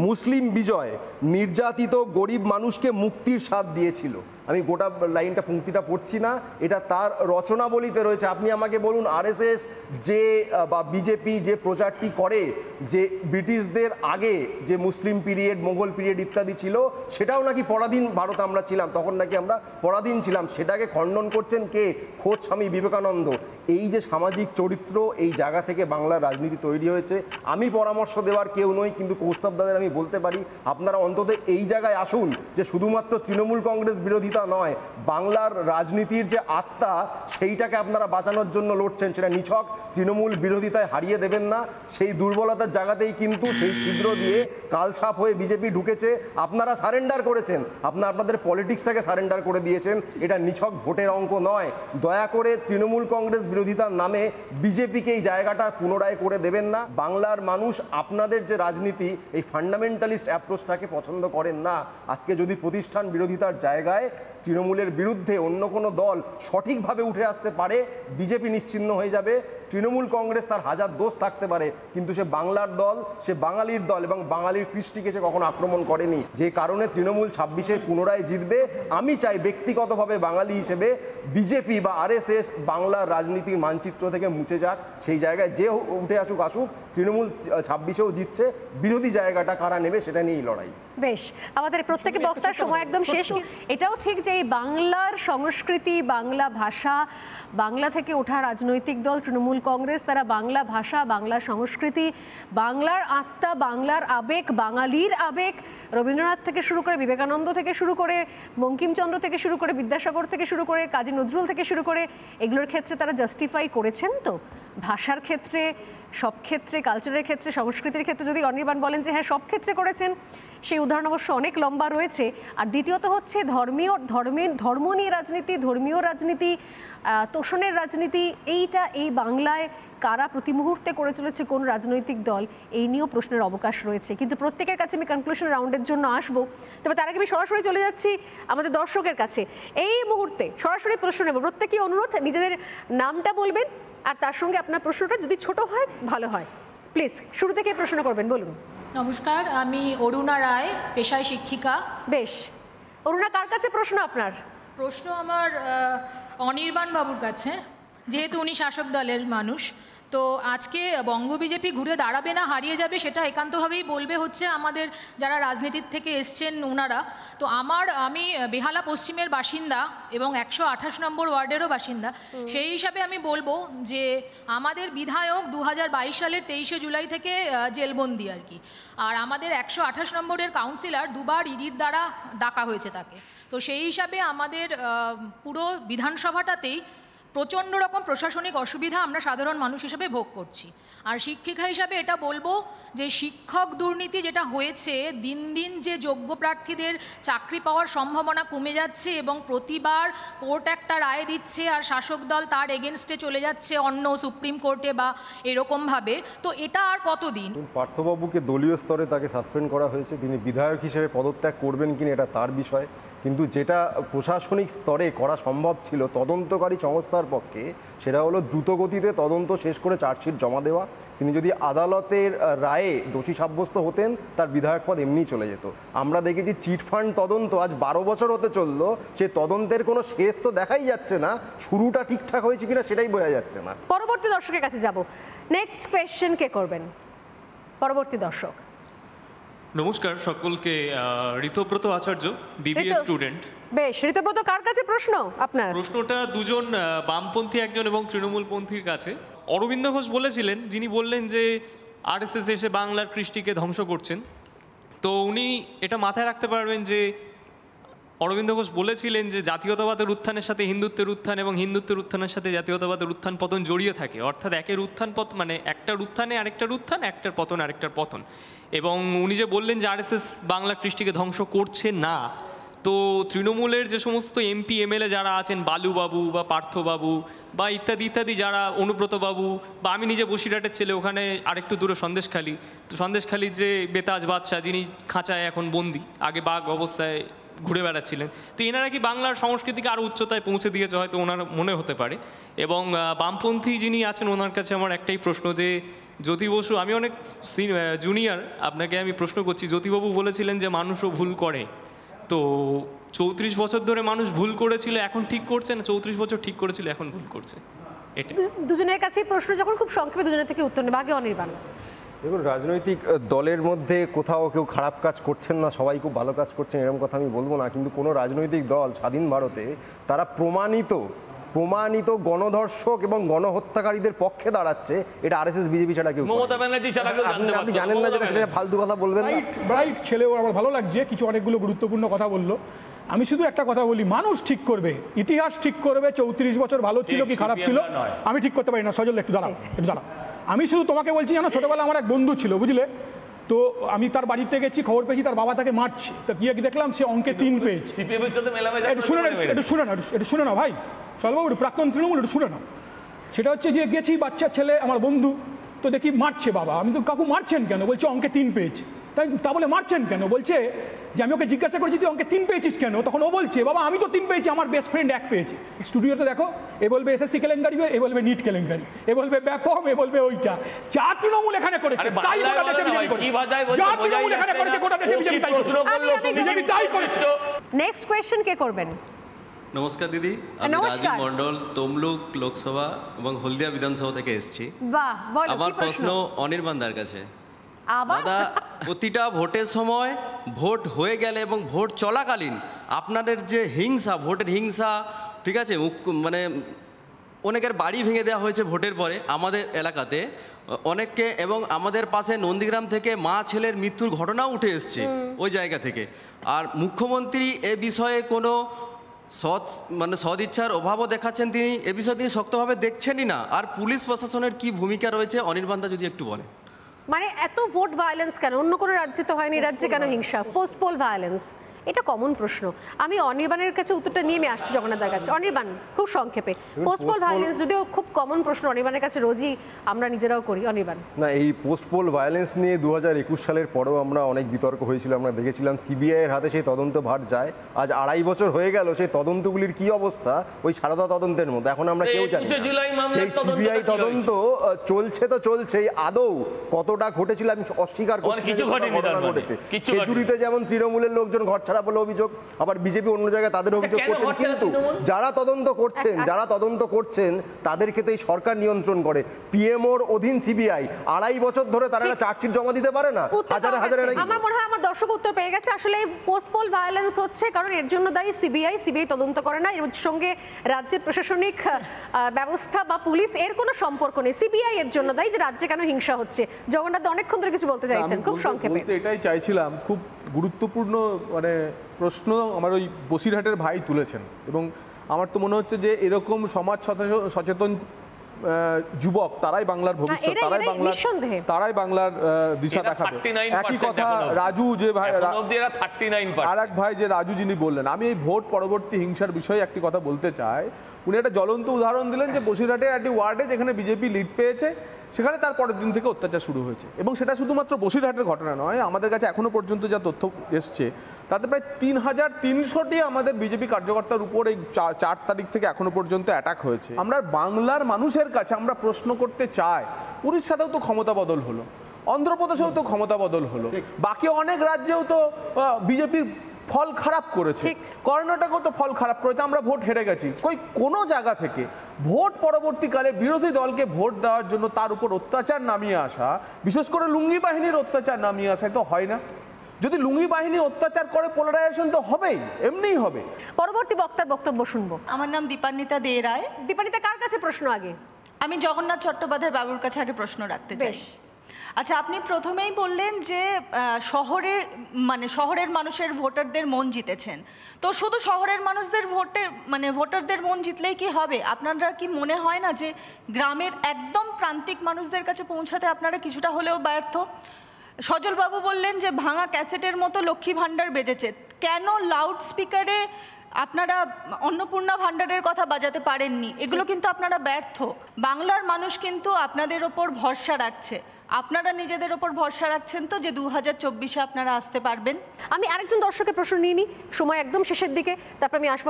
মুসলিম বিজয় নির্যাতিত গরিব মানুষকে মুক্তির স্বাদ দিয়েছিল। আমি গোটা লাইনটা পংক্তিটা পড়ছি না, এটা তার রচনাবলিতে রয়েছে। আপনি আমাকে বলুন, আরএসএস যে বা বিজেপি যে প্রচারটি করে যে ব্রিটিশদের আগে যে মুসলিম পিরিয়ড, মোগল পিরিয়ড ইত্যাদি ছিল, সেটাও নাকি পরাধীন ভারত আমরা ছিলাম, তখন নাকি আমরা পরাধীন ছিলাম, সেটাকে খণ্ডন করছেন কে? খোদ স্বামী বিবেকানন্দ। এই যে সামাজিক চরিত্র, এই জায়গা থেকে বাংলার রাজনীতি তৈরি হয়েছে। আমি পরামর্শ দেওয়ার কেউ নই, কিন্তু কৌস্তব দাদের আমি বলতে পারি, আপনারা অন্তত এই জায়গায় আসুন যে শুধুমাত্র তৃণমূল কংগ্রেস বিরোধিতা নয়, বাংলার রাজনীতির যে আত্মা, সেইটাকে আপনারা বাঁচানোর জন্য লড়ছেন, সেটা নিছক তৃণমূল বিরোধিতায় হারিয়ে দেবেন না। সেই দুর্বলতার জায়গাতেই কিন্তু সেই ছিদ্র দিয়ে কালসাপ হয়ে বিজেপি ঢুকেছে। আপনারা সারেন্ডার করেছেন, আপনাদের পলিটিক্সটাকে সারেন্ডার করে দিয়েছেন। এটা নিছক ভোটের অঙ্ক নয়। দয়া করে তৃণমূল কংগ্রেস বিরোধিতার নামে বিজেপিকে এই জায়গাটা পুনরায় করে দেবেন না। বাংলার মানুষ আপনাদের যে রাজনীতি, এই ফান্ডামেন্টালিস্ট অ্যাপ্রোচটাকে পছন্দ করেন না। আজকে যদি প্রতিষ্ঠান বিরোধিতার জায়গায় তৃণমূলের বিরুদ্ধে অন্য কোনো দল সঠিকভাবে উঠে আসতে পারে, বিজেপি নিশ্চিহ্ন হয়ে যাবে। তৃণমূল কংগ্রেস তার হাজার দোষ থাকতে পারে, কিন্তু সে বাংলার দল, সে বাঙালির দল এবং বাঙালির কৃষ্টিকে সে কখনো আক্রমণ করেনি। যে কারণে তৃণমূল 26-এ পুনরায় জিতবে। আমি চাই ব্যক্তিগতভাবে বাঙালি হিসেবে বিজেপি বা আরএসএস বাংলার রাজনীতির মানচিত্র থেকে মুছে যাক। সেই জায়গায় যে উঠে আসুক, তৃণমূল 26-এও জিতছে, বিরোধী জায়গাটা কারা নেবে সেটা নিয়েই লড়াই। বেশ, আমাদের প্রত্যেকে বক্তার সময় একদম শেষ। এটাও ঠিক যে এই বাংলার সংস্কৃতি, বাংলা ভাষা, বাংলা থেকে ওঠা রাজনৈতিক দল তৃণমূল কংগ্রেস, তারা বাংলা ভাষা, বাংলা সংস্কৃতি, বাংলার আত্মা, বাংলার আবেগ, বাঙালির আবেগ, রবীন্দ্রনাথ থেকে শুরু করে, বিবেকানন্দ থেকে শুরু করে, বঙ্কিমচন্দ্র থেকে শুরু করে, বিদ্যাসাগর থেকে শুরু করে, কাজী নজরুল থেকে শুরু করে, এগুলোর ক্ষেত্রে তারা জাস্টিফাই করেছেন। তো ভাষার ক্ষেত্রে, সব ক্ষেত্রে, কালচারের ক্ষেত্রে, সংস্কৃতির ক্ষেত্রে যদি অনির্বাণ বলেন যে হ্যাঁ সব ক্ষেত্রে করেছেন, সেই উদাহরণ অবশ্য অনেক লম্বা রয়েছে। আর দ্বিতীয়ত হচ্ছে ধর্ম নিয়ে রাজনীতি, ধর্মীয় রাজনীতি, তোষণের রাজনীতি, এইটা এই বাংলায় কারা প্রতি মুহূর্তে করে চলেছে, কোন রাজনৈতিক দল, এই নিয়েও প্রশ্নের অবকাশ রয়েছে। কিন্তু প্রত্যেকের কাছে আমি কনক্লুশন রাউন্ডের জন্য আসবো, তবে তার আগে আমি সরাসরি চলে যাচ্ছি আমাদের দর্শকের কাছে। এই মুহূর্তে সরাসরি প্রশ্ন নেব। প্রত্যেকেই অনুরোধ, নিজেদের নামটা বলবেন আর তার সঙ্গে আপনার প্রশ্নটা যদি ছোট হয় ভালো হয়। প্লিজ শুরু থেকে প্রশ্ন করবেন, বলুন। নমস্কার, আমি অরুণা রায়, পেশায় শিক্ষিকা। বেশ, অরুণা, কার কাছে প্রশ্ন আপনার? প্রশ্ন আমার অনির্বাণ বাবুর কাছে, যেহেতু উনি শাসক দলের মানুষ। তো আজকে বঙ্গ বিজেপি ঘুরে দাঁড়াবে না হারিয়ে যাবে সেটা একান্তভাবেই বলবে হচ্ছে আমাদের যারা রাজনীতির থেকে এসছেন ওনারা। তো আমি বেহালা পশ্চিমের বাসিন্দা এবং 128 নম্বর ওয়ার্ডেরও বাসিন্দা, সেই হিসাবে আমি বলবো যে আমাদের বিধায়ক 2022 সালের 23শে জুলাই থেকে জেলবন্দি আর কি, আর আমাদের 128 নম্বরের কাউন্সিলর দুবার ইডির দ্বারা ডাকা হয়েছে তাকে। তো সেই হিসাবে আমাদের পুরো বিধানসভাটাতেই প্রচণ্ড রকম প্রশাসনিক অসুবিধা আমরা সাধারণ মানুষ হিসেবে ভোগ করছি। আর শিক্ষিকা হিসাবে এটা বলবো যে শিক্ষক দুর্নীতি যেটা হয়েছে, দিন দিন যে যোগ্য প্রার্থীদের চাকরি পাওয়ার সম্ভাবনা কমে যাচ্ছে এবং প্রতিবার কোর্ট একটা রায় দিচ্ছে আর শাসক দল তার এগেনস্টে চলে যাচ্ছে অন্য সুপ্রিম কোর্টে বা এরকমভাবে, তো এটা আর কতদিন? পার্থবাবুকে দলীয় স্তরে তাকে সাসপেন্ড করা হয়েছে, তিনি বিধায়ক হিসেবে পদত্যাগ করবেন কিনা এটা তার বিষয়, কিন্তু যেটা প্রশাসনিক স্তরে করা সম্ভব ছিল তদন্তকারী সংস্থার পক্ষে সেটা হলো দ্রুতগতিতে তদন্ত শেষ করে চার্জশিট জমা দেওয়া। তিনি যদি আদালতের রায়ে দোষী সাব্যস্ত হতেন তার বিধায়ক পদ এমনিই চলে যেত। আমরা দেখেছি চিটফান্ড তদন্ত আজ 12 বছর হতে চললো, সে তদন্তের কোনো শেষ তো দেখাই যাচ্ছে না, শুরুটা ঠিকঠাক হয়েছে কিনা সেটাই বোঝা যাচ্ছে না। পরবর্তী দর্শকের কাছে যাব। নেক্সট কোয়েশ্চেন কে করবেন? পরবর্তী দর্শক। নমস্কার সকলকে, ঋতব্রত আচার্য, বিবিএ স্টুডেন্ট। বেশ, ঋতব্রত কার কাছে প্রশ্ন আপনার? প্রশ্নটা দুজন বামপন্থী একজন এবং তৃণমূলপন্থীর কাছে। অরবিন্দ ঘোষ বলেছিলেন, যিনি বললেন যে আরএসএস এসে বাংলার কৃষ্টিকে ধ্বংস করছেন, তো উনি এটা মাথায় রাখতে পারবেন যে অরবিন্দ ঘোষ বলেছিলেন যে জাতীয়তাবাদের উত্থানের সাথে হিন্দুত্বের উত্থান এবং হিন্দুত্বের উত্থানের সাথে জাতীয়তাবাদের উত্থান পতন জড়িয়ে থাকে, অর্থাৎ একের উত্থান পতন মানে একটার উত্থানে আরেকটার উত্থান, একটার পতন আরেকটার পতন। এবং উনি যে বললেন যে আরএসএস বাংলা কৃষ্টিকে ধ্বংস করছে না, তো তৃণমূলের যে সমস্ত এমপি এমএলএ যারা আছেন, বালুবাবু বা পার্থবাবু বা ইত্যাদি ইত্যাদি যারা, অনুব্রতবাবু বা আমি নিজে বসিরহাটের ছেলে, ওখানে আরেকটু দূরে সন্দেশখালী, তো সন্দেশখালীর যে বেতাজ বাদশাহ যিনি খাঁচায় এখন বন্দি, আগে বাঘ অবস্থায় ঘুরে বেড়াচ্ছিলেন, তো এনারা কি বাংলার সংস্কৃতিকে আরও উচ্চতায় পৌঁছে দিয়েছে হয়তো ওনার মনে হতে পারে। এবং বামপন্থী যিনি আছেন ওনার কাছে আমার একটাই প্রশ্ন যে জ্যোতি বসু, আমি অনেক জুনিয়র, আপনাকে আমি প্রশ্ন করছি, জ্যোতিবাবু বলেছিলেন যে মানুষও ভুল করে, তো 34 বছর ধরে মানুষ ভুল করেছিল এখন ঠিক করছে না, 34 বছর ঠিক করেছিল এখন ভুল করছে? এটা দুজনের কাছেই প্রশ্ন, যখন খুব সংক্ষেপে দুজনের থেকে উত্তর নেবে। আগে অনির্বাণ। দেখুন, রাজনৈতিক দলের মধ্যে কোথাও কেউ খারাপ কাজ করছেন না, সবাই খুব ভালো কাজ করছেন এরকম কথা আমি বলবো না, কিন্তু কোনো রাজনৈতিক দল স্বাধীন ভারতে তারা প্রমাণিত গণধর্ষক এবং গণহত্যাকারীদের পক্ষে দাঁড়াচ্ছে, এটা আরএসএস বিজেপি ছাড়া কেউ। মমতা ব্যানার্জি ছাড়া কেউ জানতে পারতো না। আপনি জানেন না যেটা, সেটা ফালতু কথা বলবেন না। ব্রাইট ছেলেও আমার ভালো লাগছে, কিছু অনেকগুলো গুরুত্বপূর্ণ কথা বললো। আমি শুধু একটা কথা বলি, মানুষ ঠিক করবে, ইতিহাস ঠিক করবে 34 বছর ভালো ছিল কি খারাপ ছিল আমি ঠিক করতে পারি না। সজল একটু দাঁড়াও। আমি শুধু তোমাকে বলছি, জানো ছোটবেলা আমার এক বন্ধু ছিল, বুঝলে তো, আমি তার বাড়িতে গেছি, খবর পেয়েছি তার বাবা তাকে মারছে, তো গিয়ে দেখলাম সে অঙ্কে 3 পেয়েছে। একটু শুনে না ভাই সলবাবু, প্রাক্তন তৃণমূল, একটু শুনে না। সেটা হচ্ছে যে গেছি, বাচ্চা ছেলে আমার বন্ধু, তো দেখি মারছে বাবা। আমি তো কাকু মারছেন কেন? বলছে অঙ্কে 3 পেয়েছে। তা বলে মারছেন কেন? বলছে যে আমি ওকে জিজ্ঞাসা করেছি তুই অঙ্কে 3 পেয়েছিস কেন? তখন ও বলছে বাবা আমি তো 3 পেয়েছি, আমার বেস্ট ফ্রেন্ড 1 পেয়েছে। স্টুডিওতে দেখো, এ বলবে এসএসসি কেলেঙ্কারি, এ বলবে নিট কেলেঙ্কারি, এ বলবে ব্যাপক, এ বলবে ওইটা। যা তৃণমূল এখানে করেছে তাই গোটা দেশে বিজেপি করেছে। যা তৃণমূল এখানে করেছে গোটা দেশে বিজেপি তাই করেছে। নেক্সট কোয়েশ্চেন কে করবেন? নমস্কার দিদি, আমি রাজীব মন্ডল, তমলুক লোকসভা এবং হলদিয়া বিধানসভা থেকে এসেছি। বাহ, বলো আমার প্রশ্ন অনির্বাণদার কাছে। দাদা, প্রতিটা ভোটের সময়, ভোট হয়ে গেলে এবং ভোট চলাকালীন আপনাদের যে হিংসা, ভোটের হিংসা, ঠিক আছে, মানে অনেকের বাড়ি ভেঙে দেওয়া হয়েছে ভোটের পরে আমাদের এলাকাতে অনেককে, এবং আমাদের পাশে নন্দীগ্রাম থেকে মা ছেলের মৃত্যুর ঘটনাও উঠে এসছে ওই জায়গা থেকে। আর মুখ্যমন্ত্রী এ বিষয়ে কোনো সদিচ্ছার অভাবও দেখাচ্ছেন, তিনি এ বিষয়ে তিনি শক্তভাবে দেখছেনই না। আর পুলিশ প্রশাসনের কি ভূমিকা রয়েছে অনির্বাণদা যদি একটু বলেন। মানে এত ভোট ভায়োলেন্স কেন? অন্য কোনো রাজ্যে তো হয়নি, রাজ্যে কেন হিংসা? পোস্ট পোল ভায়োলেন্স, এটা কমন প্রশ্ন। আমি অনির্বাণের কাছে উত্তরটা নিয়ে আসছি জগন্নাথদার কাছে। অনির্বাণ, খুব সংক্ষেপে, পোস্ট পোল ভায়োলেন্স যদিও খুব কমন প্রশ্ন, অনির্বাণের কাছে রোজই আমরা নিজেরাও করি। অনির্বাণ, না, এই পোস্ট পোল ভায়োলেন্স নিয়ে 2021 সালের পরেও আমরা অনেক বিতর্ক হয়েছিল, আমরা দেখেছিলাম সিবিআই এর হাতে সেই তদন্ত ভার যায়। আজ 2.5 বছর হয়ে গেল, সেই তদন্তগুলির কি অবস্থা ওই সারদা তদন্তের মধ্যে এখন আমরা কেউ জানি না। সেই সিবিআই তদন্ত চলছে তো চলছেই, আদৌ কতটা ঘটেছিল আমি অস্বীকার করছি। ঘটেছে খেজুরিতে যেমন তৃণমূলের লোকজন ঘর খারাপ হলে অভিযোগ, আবার বিজেপি অন্য জায়গায় তাদের অভিযোগ কেন করছেন। হচ্ছে না কিন্তু তৃণমূল? যারা তদন্ত করছেন তাদেরকে তো এই সরকার নিয়ন্ত্রণ করে। পিএমওর অধীন সিবিআই 2.5 বছর ধরে তারা একটা চার্জশিট জমা দিতে পারে না, হাজারে হাজারে। আমার মনে হয় আমার দর্শক উত্তর পেয়ে গেছে। আসলে পোস্ট পোল ভায়োলেন্স হচ্ছে কারণ এর জন্য দায়ী সিবিআই তদন্ত করে না, এর সঙ্গে রাজ্যের প্রশাসনিক ব্যবস্থা বা পুলিশ এর কোনো সম্পর্ক নেই। সিবিআই এর জন্য দায়ী যে রাজ্যে কেন হিংসা হচ্ছে। জগন্নাথ অনেকক্ষণ ধরে কিছু বলতে চাইছেন, খুব সংক্ষেপে। এটাই চাইছিলাম, খুব গুরুত্বপূর্ণ মানে প্রশ্ন আমার ওই বসিরহাটের ভাই তুলেছেন, এবং আমার তো মনে হচ্ছে যে এরকম সমাজ সচেতন যুবক তারাই বাংলার ভবিষ্যৎ, তারাই বাংলার দিশা দেখাবে। একই কথা রাজু যে ভাই, আর এক ভাই যে রাজু যিনি বললেন, আমি এই ভোট পরবর্তী হিংসার বিষয়ে একটি কথা বলতে চাই। উনি একটা জ্বলন্ত উদাহরণ দিলেন যে বসিরহাটের একটি ওয়ার্ডে যেখানে বিজেপি লিড পেয়েছে সেখানে তার পরের দিন থেকে অত্যাচার শুরু হয়েছে, এবং সেটা শুধুমাত্র বসিরহাটের ঘটনা নয়, আমাদের কাছে এখনো পর্যন্ত যা তথ্য এসছে তাতে প্রায় 3300টি আমাদের বিজেপি কার্যকর্তার উপর এই 4 তারিখ থেকে এখনো পর্যন্ত অ্যাটাক হয়েছে। আমরা বাংলার মানুষের কাছে আমরা প্রশ্ন করতে চাই, উড়িষ্যাতেও তো ক্ষমতা বদল হলো, অন্ধ্রপ্রদেশেও তো ক্ষমতা বদল হলো, বাকি অনেক রাজ্যেও তো বিজেপির ফল খারাপ করেছে, কর্ণাটকেও তো ফল খারাপ করেছে, আমরা ভোট হেরে গেছি। কোনো জায়গা থেকে ভোট পরবর্তীকালে বিরোধী দলকে ভোট দেওয়ার জন্য তার উপর অত্যাচার নামিয়ে আসা, বিশেষ করে লুঙ্গি বাহিনীর অত্যাচার নামিয়ে আসায় তো হয় না। যদি লুঙ্গি বাহিনী অত্যাচার করে পোলারাইজেশন তো হবেই, এমনিই হবে। পরবর্তী বক্তার বক্তব্য শুনবো। আমার নাম দীপান্বিতা দে রায়। দীপান্বিতা, কার কাছে প্রশ্ন আগে? আমি জগন্নাথ চট্টোপাধ্যায় বাবুর কাছে আগে প্রশ্ন রাখতে চাই। আচ্ছা, আপনি প্রথমেই বললেন যে শহরের মানুষের ভোটারদের মন জিতেছেন, তো শুধু শহরের মানুষদের ভোটারদের মন জিতলেই কি হবে? আপনারা কি মনে হয় না যে গ্রামের একদম প্রান্তিক মানুষদের কাছে পৌঁছাতে আপনারা কিছুটা হলেও ব্যর্থ? সজলবাবু বললেন যে ভাঙা ক্যাসেটের মতো লক্ষ্মী ভাণ্ডার বেজেছে, কেন লাউড স্পিকারে আপনারা অন্নপূর্ণা ভাণ্ডারের কথা বাজাতে পারেননি? এগুলো কিন্তু আপনারা ব্যর্থ। বাংলার মানুষ কিন্তু আপনাদের ওপর ভরসা রাখছে। আপনারা নিজেদের ওপর ভরসা রাখছেন তো যে 2024-এ আপনারা আসতে পারবেন? আমি আরেকজন দর্শকের প্রশ্ন নিয়ে নিই, সময় একদম শেষের দিকে, তারপর আমি আসবো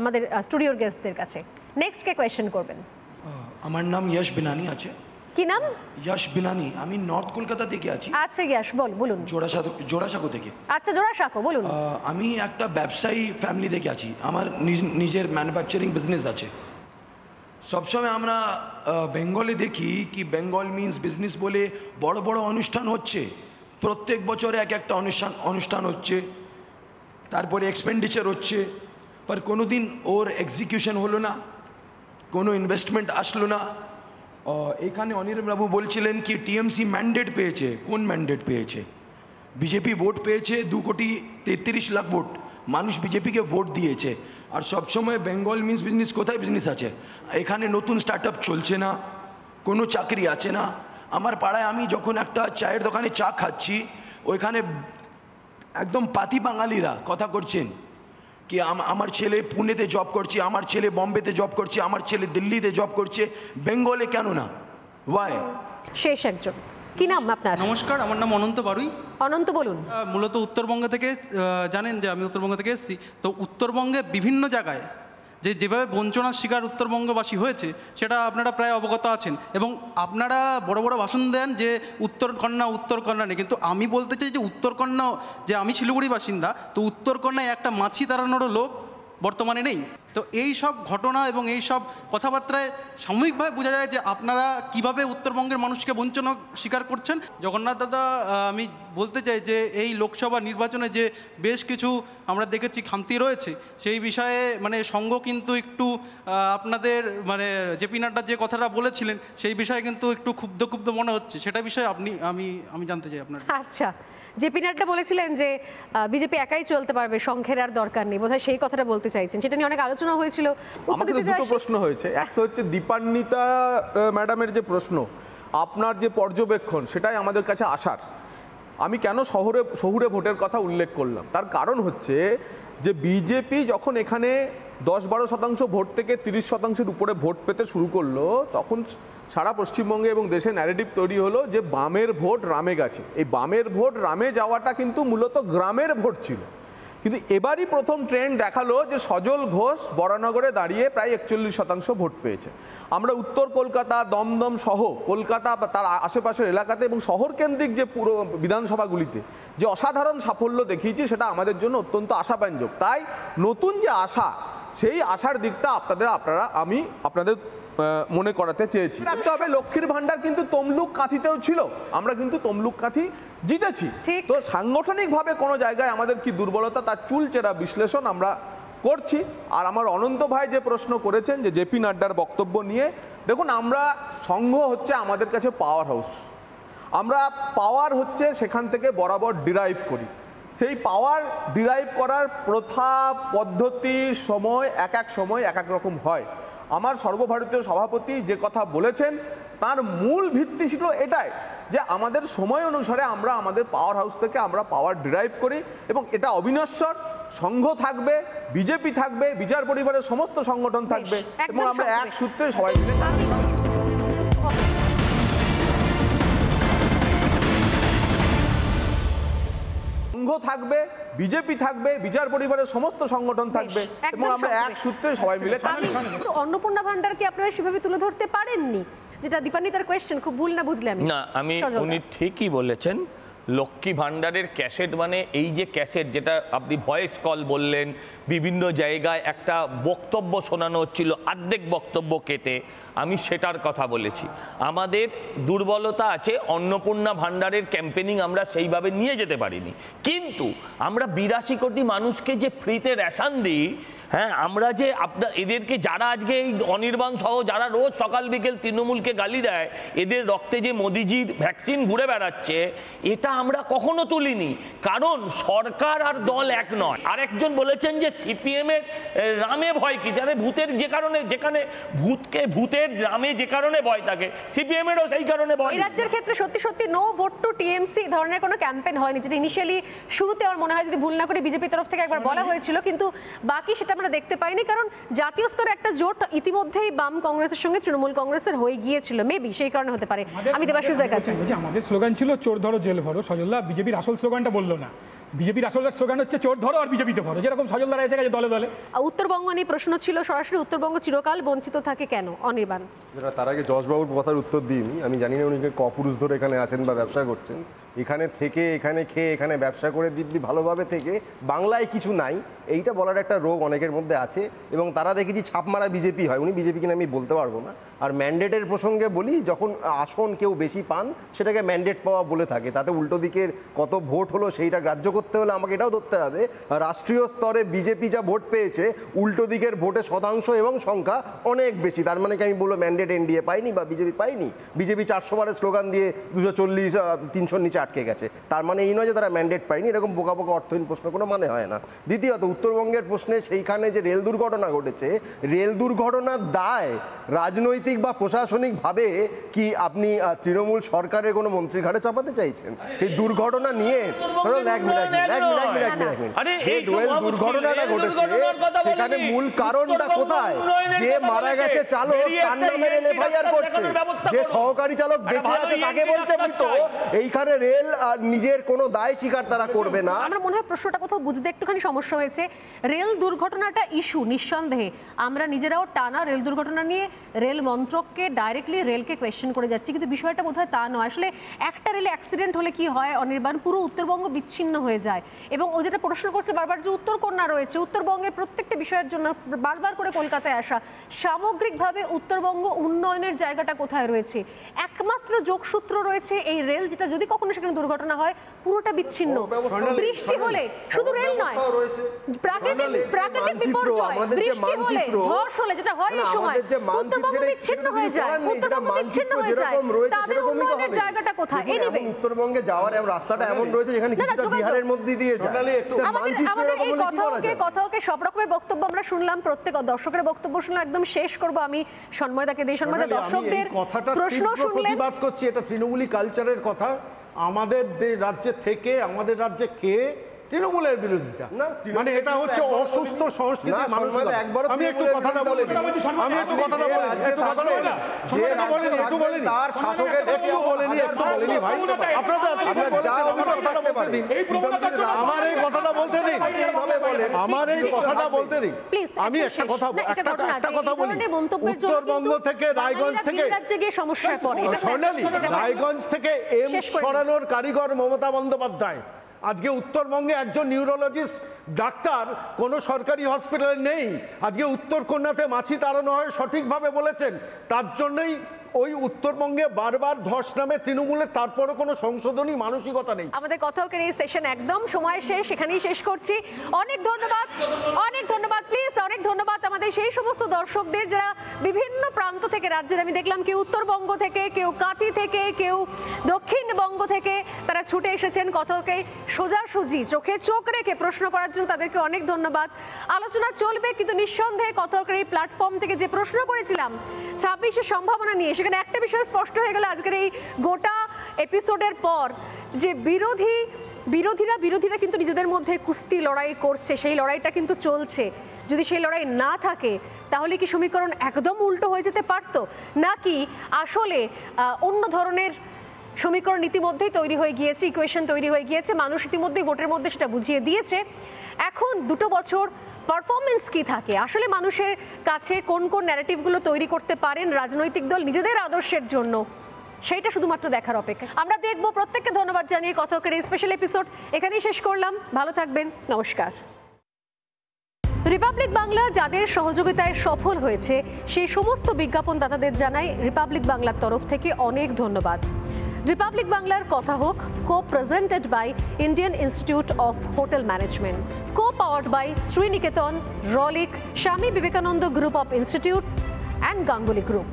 আমাদের স্টুডিওর গেস্টদের কাছে। নেক্সট কে কোয়েশ্চেন করবেন? আমার নাম যশ বিনানি আছে। কি নাম? যশ বিনানি। আমি নর্থ কলকাতা থেকে আছি। আচ্ছা যশ, বলুন। জোড়াসাঁকো থেকে। আচ্ছা, জোড়াসাঁকো, বলুন। আমি একটা ব্যবসায়ী ফ্যামিলি থেকে আছি, আমার নিজের ম্যানুফ্যাকচারিং বিজনেস আছে। সবসময় আমরা বেঙ্গলে দেখি কি বেঙ্গল মিন্স বিজনেস বলে বড় বড় অনুষ্ঠান হচ্ছে, প্রত্যেক বছরে একটা অনুষ্ঠান হচ্ছে, তারপরে এক্সপেন্ডিচার হচ্ছে, पर কোনো দিন ওর এক্সিকিউশন হলো না, কোনো ইনভেস্টমেন্ট আসলো না। এখানে অনির্বাণ বাবু বলছিলেন কি টিএমসি ম্যান্ডেট পেয়েছে, কোন ম্যান্ডেট পেয়েছে? বিজেপি ভোট পেয়েছে 2,33,00,000 ভোট, মানুষ বিজেপিকে ভোট দিয়েছে। আর সবসময় বেঙ্গল মিন্স বিজনেস, কোথায় বিজনেস আছে? এখানে নতুন স্টার্ট আপ চলছে না, কোনো চাকরি আছে না। আমার পাড়ায় আমি যখন একটা চায়ের দোকানে চা খাচ্ছি, ওইখানে একদম পাতি বাঙালিরা কথা করছেন কি আমার ছেলে পুনেতে জব করছে, আমার ছেলে বম্বেতে জব করছে, আমার ছেলে দিল্লিতে জব করছে, বেঙ্গলে কেন না? ওয়াই? শেষ একজন, কি নাম আপনার? নমস্কার, আমার নাম অনন্ত বারুই। অনন্ত, বলুন। মূলত উত্তরবঙ্গ থেকে, জানেন যে আমি উত্তরবঙ্গ থেকে এসেছি, তো উত্তরবঙ্গে বিভিন্ন জায়গায় যেভাবে বঞ্চনার শিকার উত্তরবঙ্গবাসী হয়েছে সেটা আপনারা প্রায় অবগত আছেন, এবং আপনারা বড় বড় ভাষণ দেন যে উত্তরকন্যা নেই, কিন্তু আমি বলতে চাই যে উত্তরকন্যা, যে আমি শিলিগুড়ি বাসিন্দা, তো উত্তরকন্যায় একটা মাছি তাড়ানোরও লোক বর্তমানে নেই। তো এই সব ঘটনা এবং এই সব কথাবার্তায় সাময়িকভাবে বোঝা যায় যে আপনারা কিভাবে উত্তরবঙ্গের মানুষকে বঞ্চনা স্বীকার করছেন। জগন্নাথ দাদা, আমি বলতে চাই যে এই লোকসভা নির্বাচনে যে বেশ কিছু আমরা দেখেছি খামতি রয়েছে, সেই বিষয়ে সঙ্গ কিন্তু একটু আপনাদের জেপি নাড্ডা যে কথাটা বলেছিলেন সেই বিষয়ে কিন্তু একটু ক্ষুব্ধ মনে হচ্ছে, সেটা বিষয়ে আমি জানতে চাই আপনার। আচ্ছা, জেপি নাড্ডা বলেছিলেন যে বিজেপি একাই চলতে পারবে, সংঘের আর দরকার নেই, বোধহয় সেই কথাটা বলতে চাইছেন। সেটা নিয়ে অনেক আলোচনা হয়েছিল। আমাদের দুটো প্রশ্ন হয়েছে, একটা হচ্ছে দীপান্বিতা ম্যাডামের যে প্রশ্ন, আপনার যে পর্যবেক্ষণ, সেটাই আমাদের কাছে আসার। আমি কেন শহুরে ভোটের কথা উল্লেখ করলাম, তার কারণ হচ্ছে যে বিজেপি যখন এখানে 10-12% ভোট থেকে 30%-এর উপরে ভোট পেতে শুরু করলো, তখন সারা পশ্চিমবঙ্গে এবং দেশে ন্যারেটিভ তৈরি হলো যে বামের ভোট রামে গেছে। এই বামের ভোট রামে যাওয়াটা কিন্তু মূলত গ্রামের ভোট ছিল, কিন্তু এবারই প্রথম ট্রেন্ড দেখালো যে সজল ঘোষ বরানগরে দাঁড়িয়ে প্রায় 41% ভোট পেয়েছে। আমরা উত্তর কলকাতা, দমদম সহ কলকাতা বা তার আশেপাশের এলাকাতে এবং শহর কেন্দ্রিক যে পুরো বিধানসভাগুলিতে যে অসাধারণ সাফল্য দেখিয়েছি, সেটা আমাদের জন্য অত্যন্ত আশাব্যঞ্জক। তাই নতুন যে আশা, সেই আশার দিকটা আমি আপনাদের মনে করাতে চেয়েছি। রাখতে হবে লক্ষ্মীর ভান্ডার কিন্তু তমলুক কাঁথিতেও ছিল, আমরা কিন্তু তমলুক কাঁথি জিতেছি। তো সাংগঠনিকভাবে কোনো জায়গায় আমাদের কি দুর্বলতা, তার চুলচেরা বিশ্লেষণ আমরা করছি। আর আমার অনন্ত ভাই যে প্রশ্ন করেছেন যে জেপি নাড্ডার বক্তব্য নিয়ে, দেখুন আমরা সংঘ হচ্ছে আমাদের কাছে পাওয়ার হাউস, আমরা পাওয়ার হচ্ছে সেখান থেকে বরাবর ডিরাইভ করি। সেই পাওয়ার ডিরাইভ করার প্রথা পদ্ধতি সময় এক এক রকম হয়। আমার সর্বভারতীয় সভাপতি যে কথা বলেছেন তার মূল ভিত্তি ছিল এটাই যে আমাদের সময় অনুসারে আমরা আমাদের পাওয়ার হাউস থেকে আমরা পাওয়ার ডিরাইভ করি এবং এটা অবিনশ্বর। সংঘ থাকবে, বিজেপি থাকবে, বিচার পরিবারের সমস্ত সংগঠন থাকবে এবং আমরা এক সূত্রে সবাই মিলে সংঘ থাকবে, বিজেপি থাকবে, বিচার পরিবারের সমস্ত সংগঠন থাকবে এবং আমরা এক সূত্রে সবাই মিলে কাজ করব। অন্নপূর্ণা ভান্ডারকে আপনারা সেভাবে তুলে ধরতে পারেননি, যেটা দীপান্বিতার কোয়েশ্চেন, খুব ভুল না বুঝলে আমি? না, উনি ঠিকই বলেছেন। লক্ষ্মী ভান্ডারের ক্যাসেট মানে এই যে ক্যাসেট, যেটা আপনি ভয়েস কল বললেন, বিভিন্ন জায়গায় একটা বক্তব্য শোনানো হচ্ছিল, অর্ধেক বক্তব্য কেটে, আমি সেটার কথা বলেছি। আমাদের দুর্বলতা আছে, অন্নপূর্ণা ভান্ডারের ক্যাম্পেনিং আমরা সেইভাবে নিয়ে যেতে পারিনি। কিন্তু আমরা 82 কোটি মানুষকে যে ফ্রিতে রেশন দিই, হ্যাঁ, আমরা যে এদেরকে যারা আজকে এই অনির্বাণ সহ যারা রোজ সকাল বিকেল তৃণমূলকে গালি দেয়, এদের রক্তে যে মোদিজির ভ্যাকসিন ঘুরে বেড়াচ্ছে, এটা আমরা কখনো তুলিনি। কারণ সরকার আর দল এক নয়। আরেকজন বলেছেন যে সিপিএমের রামে ভয় কি, যারা ভূতের যে কারণে, যেখানে ভূতের রামে যে কারণে ভয় থাকে, সিপিএমেরও সেই কারণে ভয়। এই রাজ্যের ক্ষেত্রে সত্যি সত্যি নো ভোট টু টিএমসি ধরনের কোনো ক্যাম্পেইন হয়নি, যেটা ইনিশিয়ালি শুরুতে আমার মনে হয়, যদি ভুল না করে, বিজেপির তরফ থেকে একবার বলা হয়েছিল, কিন্তু বাকি সেটা আমরা দেখতে পাইনি। কারণ জাতীয় স্তরে একটা জোট ইতিমধ্যেই বাম কংগ্রেসের সঙ্গে তৃণমূল কংগ্রেসের হয়ে গিয়েছিল, মেবি সেই কারণে হতে পারে। আমি দেবাশিসদের কাছে, আমাদের স্লোগান ছিল চোর ধরো জেল ভরো। সজলদা বিজেপির আসল স্লোগানটা বললো না। বিজেপির আসল স্লোগান হচ্ছে চোর ধরো আর বিজেপিতে ভরো, যেরকম সজলদারা এসে গেছে দলে দলে। উত্তরবঙ্গ নিয়ে প্রশ্ন ছিল সরাসরি, উত্তরবঙ্গ চিরকাল বঞ্চিত থাকে কেন? অনির্বাণ। তার আগে যশবাবুর কথার উত্তর দিইনি। আমি জানি না উনি কপুরুষ ধরে এখানে আছেন বা ব্যবসা করছেন, এখানে থেকে এখানে খেয়ে এখানে ব্যবসা করে দিব্যি ভালোভাবে থেকে বাংলায় কিছু নাই, এইটা বলার একটা রোগ অনেকের মধ্যে আছে। এবং তারা দেখেছি ছাপমারা বিজেপি হয়, উনি বিজেপি কিনা আমি বলতে পারবো না। আর ম্যান্ডেটের প্রসঙ্গে বলি, যখন আসন কেউ বেশি পান সেটাকে ম্যান্ডেট পাওয়া বলে থাকে, তাতে উল্টো দিকের কত ভোট হলো সেইটা গ্রাহ্য করতে হলে আমাকে এটাও ধরতে হবে রাষ্ট্রীয় স্তরে বিজেপি যা ভোট পেয়েছে, উল্টো দিকের ভোটের শতাংশ এবং সংখ্যা অনেক বেশি। তার মানে কি আমি বলবো ম্যান্ডেট এনডিএ পাইনি বা বিজেপি পাইনি? বিজেপি 400 বারের স্লোগান দিয়ে 240 300 নিচে আটকে গেছে, তার মানে এই নয় যে তারা ম্যান্ডেট পায়নি। এরকম বোকা বোকা অর্থহীন প্রশ্ন কোনো মানে হয় না। দ্বিতীয়ত, উত্তরবঙ্গের প্রশ্নে সেইখানে যে রেল দুর্ঘটনা ঘটেছে, রেল দুর্ঘটনার দায় রাজনৈতিক বা প্রশাসনিকভাবে কি আপনি তৃণমূল সরকারের কোনো মন্ত্রীর ঘাড়ে চাপাতে চাইছেন? সেই দুর্ঘটনা নিয়ে দুর্ঘটনাটা ঘটেছে সেখানে মূল কারণটা কোথায়? যে মারা গেছে চালক, তার নামে রেল এফআইআর করছে, যে সহকারী চালক বেঁচে আছে তাকে বলছে মৃত। এইখানে রেল নিজের কোনো দায় স্বীকার তারা করবে না। আমার মনে হয় প্রশ্নটা কোথাও বুঝতে একটুখানি সমস্যা হয়েছে। রেল দুর্ঘটনাটা ইস্যু, নিঃসন্দেহে আমরা নিজেরাও টানা রেল দুর্ঘটনা নিয়ে রেল মন্ত্রককে ডাইরেক্টলি রেলকে কোয়েশ্চেন করে যাচ্ছি, কিন্তু বিষয়টা বোধহয় তা নয়। আসলে একটা রেলে অ্যাক্সিডেন্ট হলে কি হয় অনির্বাণ, পুরো উত্তরবঙ্গ বিচ্ছিন্ন হয়ে যায়। এবং ও যেটা প্রশ্ন করছে বারবার, যে উত্তরকন্যা রয়েছে, উত্তরবঙ্গের প্রত্যেকটা বিষয়ের জন্য বারবার করে কলকাতায় আসা, সামগ্রিকভাবে উত্তরবঙ্গ উন্নয়নের জায়গাটা কোথায় রয়েছে? একমাত্র যোগসূত্র রয়েছে এই রেল, যেটা যদি কখনো সেখানে দুর্ঘটনা হয় পুরোটা বিচ্ছিন্ন। বৃষ্টি হলে শুধু রেল নয়, প্রাকৃতিক বিপর্যয়, বৃষ্টি হলে, ধস হলে, যেটা হয় এই সময় উত্তরবঙ্গ বিচ্ছিন্ন হয়ে যায়, উত্তরবঙ্গ বিচ্ছিন্ন হয়ে যায়। তাদের উন্নয়নের জায়গাটা কোথায়? উত্তরবঙ্গে যাওয়ার রাস্তাটা এমন রয়েছে যেখানে কিছুটা বিহারের মধ্যে দিয়ে যায়। আমাদের এই কথাকে সব রকমের বক্তব্য আমরা শুনলাম, প্রত্যেক দর্শকের বক্তব্য শুনলাম, একদম শেষ করব আমি সন্ময়দাকে দিয়ে। সন্ময়দা, দর্শকদের প্রশ্ন শুনলেন, প্রতিবাদ করছি, এটা তৃণমূলী কালচারের কথা। আমাদের রাজ্যে থেকে, আমাদের রাজ্যে খেয়ে তৃণমূলের বিরোধিতা, মানে এটা হচ্ছে অসুস্থ সংস্কৃতি মানুষ। আমি একটু কথাটা বলে দিই, আমি একটু কথাটা বলে দিই, একটু কথাটা বলে দিই, একটু বলিনি তার শাসকের একটু বলিনি ভাই, আপনারা আমার এই কথাটা বলতে দিন, আমার এই কথাটা বলতে দিন। আমি একটা কথা বলি, উত্তরবঙ্গ থেকে রায়গঞ্জ থেকে স্বর্ণালী, রায়গঞ্জ থেকে এমস সরানোর কারিগর মমতা বন্দ্যোপাধ্যায়। আজকে উত্তরবঙ্গে একজন নিউরোলজিস্ট ডাক্তার কোনো সরকারি হসপিটালে নেই। আজকে উত্তরকন্যাতে মাছি তাড়ানো হয় সঠিকভাবে বলেছেন, তার জন্যই ওই উত্তরবঙ্গে বারবার ধস নামে তৃণমূলের, তারপরে কোনো সংশোধনী মানসিকতা নেই। আমাদের কথাকের এই সেশন একদম সময় শেষ, এখানেই শেষ করছি। অনেক ধন্যবাদ, অনেক ধন্যবাদ, প্লিজ অনেক ধন্যবাদ আমাদের সেই সমস্ত দর্শকদের যারা বিভিন্ন প্রান্ত থেকে রাজ্যের, আমি দেখলাম কেউ উত্তরবঙ্গ থেকে, কেউ কাঁথি থেকে, কেউ দক্ষিণবঙ্গ থেকে তারা ছুটে এসেছেন কথাকে সোজাসুজি চোখে চোখ রেখে প্রশ্ন করার জন্য, তাদেরকে অনেক ধন্যবাদ। আলোচনা চলবে, কিন্তু নিঃসন্দেহে কথাকের এই প্ল্যাটফর্ম থেকে যে প্রশ্ন করেছিলাম 26-এর সম্ভাবনা নিয়ে, সেখানে একটা বিষয় স্পষ্ট হয়ে গেল আজকের এই গোটা এপিসোডের পর, যে বিরোধীরা কিন্তু নিজেদের মধ্যে কুস্তি লড়াই করছে, সেই লড়াইটা কিন্তু চলছে। যদি সেই লড়াই না থাকে তাহলে কি সমীকরণ একদম উল্টো হয়ে যেতে পারত, নাকি আসলে অন্য ধরনের সমীকরণ ইতিমধ্যেই তৈরি হয়ে গিয়েছে, ইকুয়েশন তৈরি হয়ে গিয়েছে, মানুষ ইতিমধ্যেই ভোটের মধ্যে সেটা বুঝিয়ে দিয়েছে। এখন 2 বছর পারফরমেন্স কি থাকে, আসলে মানুষের কাছে কোন কোন ন্যারেটিভগুলো তৈরি করতে পারেন রাজনৈতিক দল নিজেদের আদর্শের জন্য, সেইটা শুধুমাত্র দেখার অপেক্ষা। আমরা দেখব। প্রত্যেককে ধন্যবাদ জানিয়ে কথাকের এই স্পেশাল এপিসোড এখানেই শেষ করলাম। ভালো থাকবেন, নমস্কার। রিপাবলিক বাংলা যাদের সহযোগিতায় সফল হয়েছে সেই সমস্ত বিজ্ঞাপনদাতাদের জানাই রিপাবলিক বাংলার তরফ থেকে অনেক ধন্যবাদ। রিপাবলিক বাংলার কথা হোক co-presented by Indian Institute of Hotel Management, co-powered by Sriniketan, Rolik, Swami Vivekananda Group of Institutes and Ganguly Group.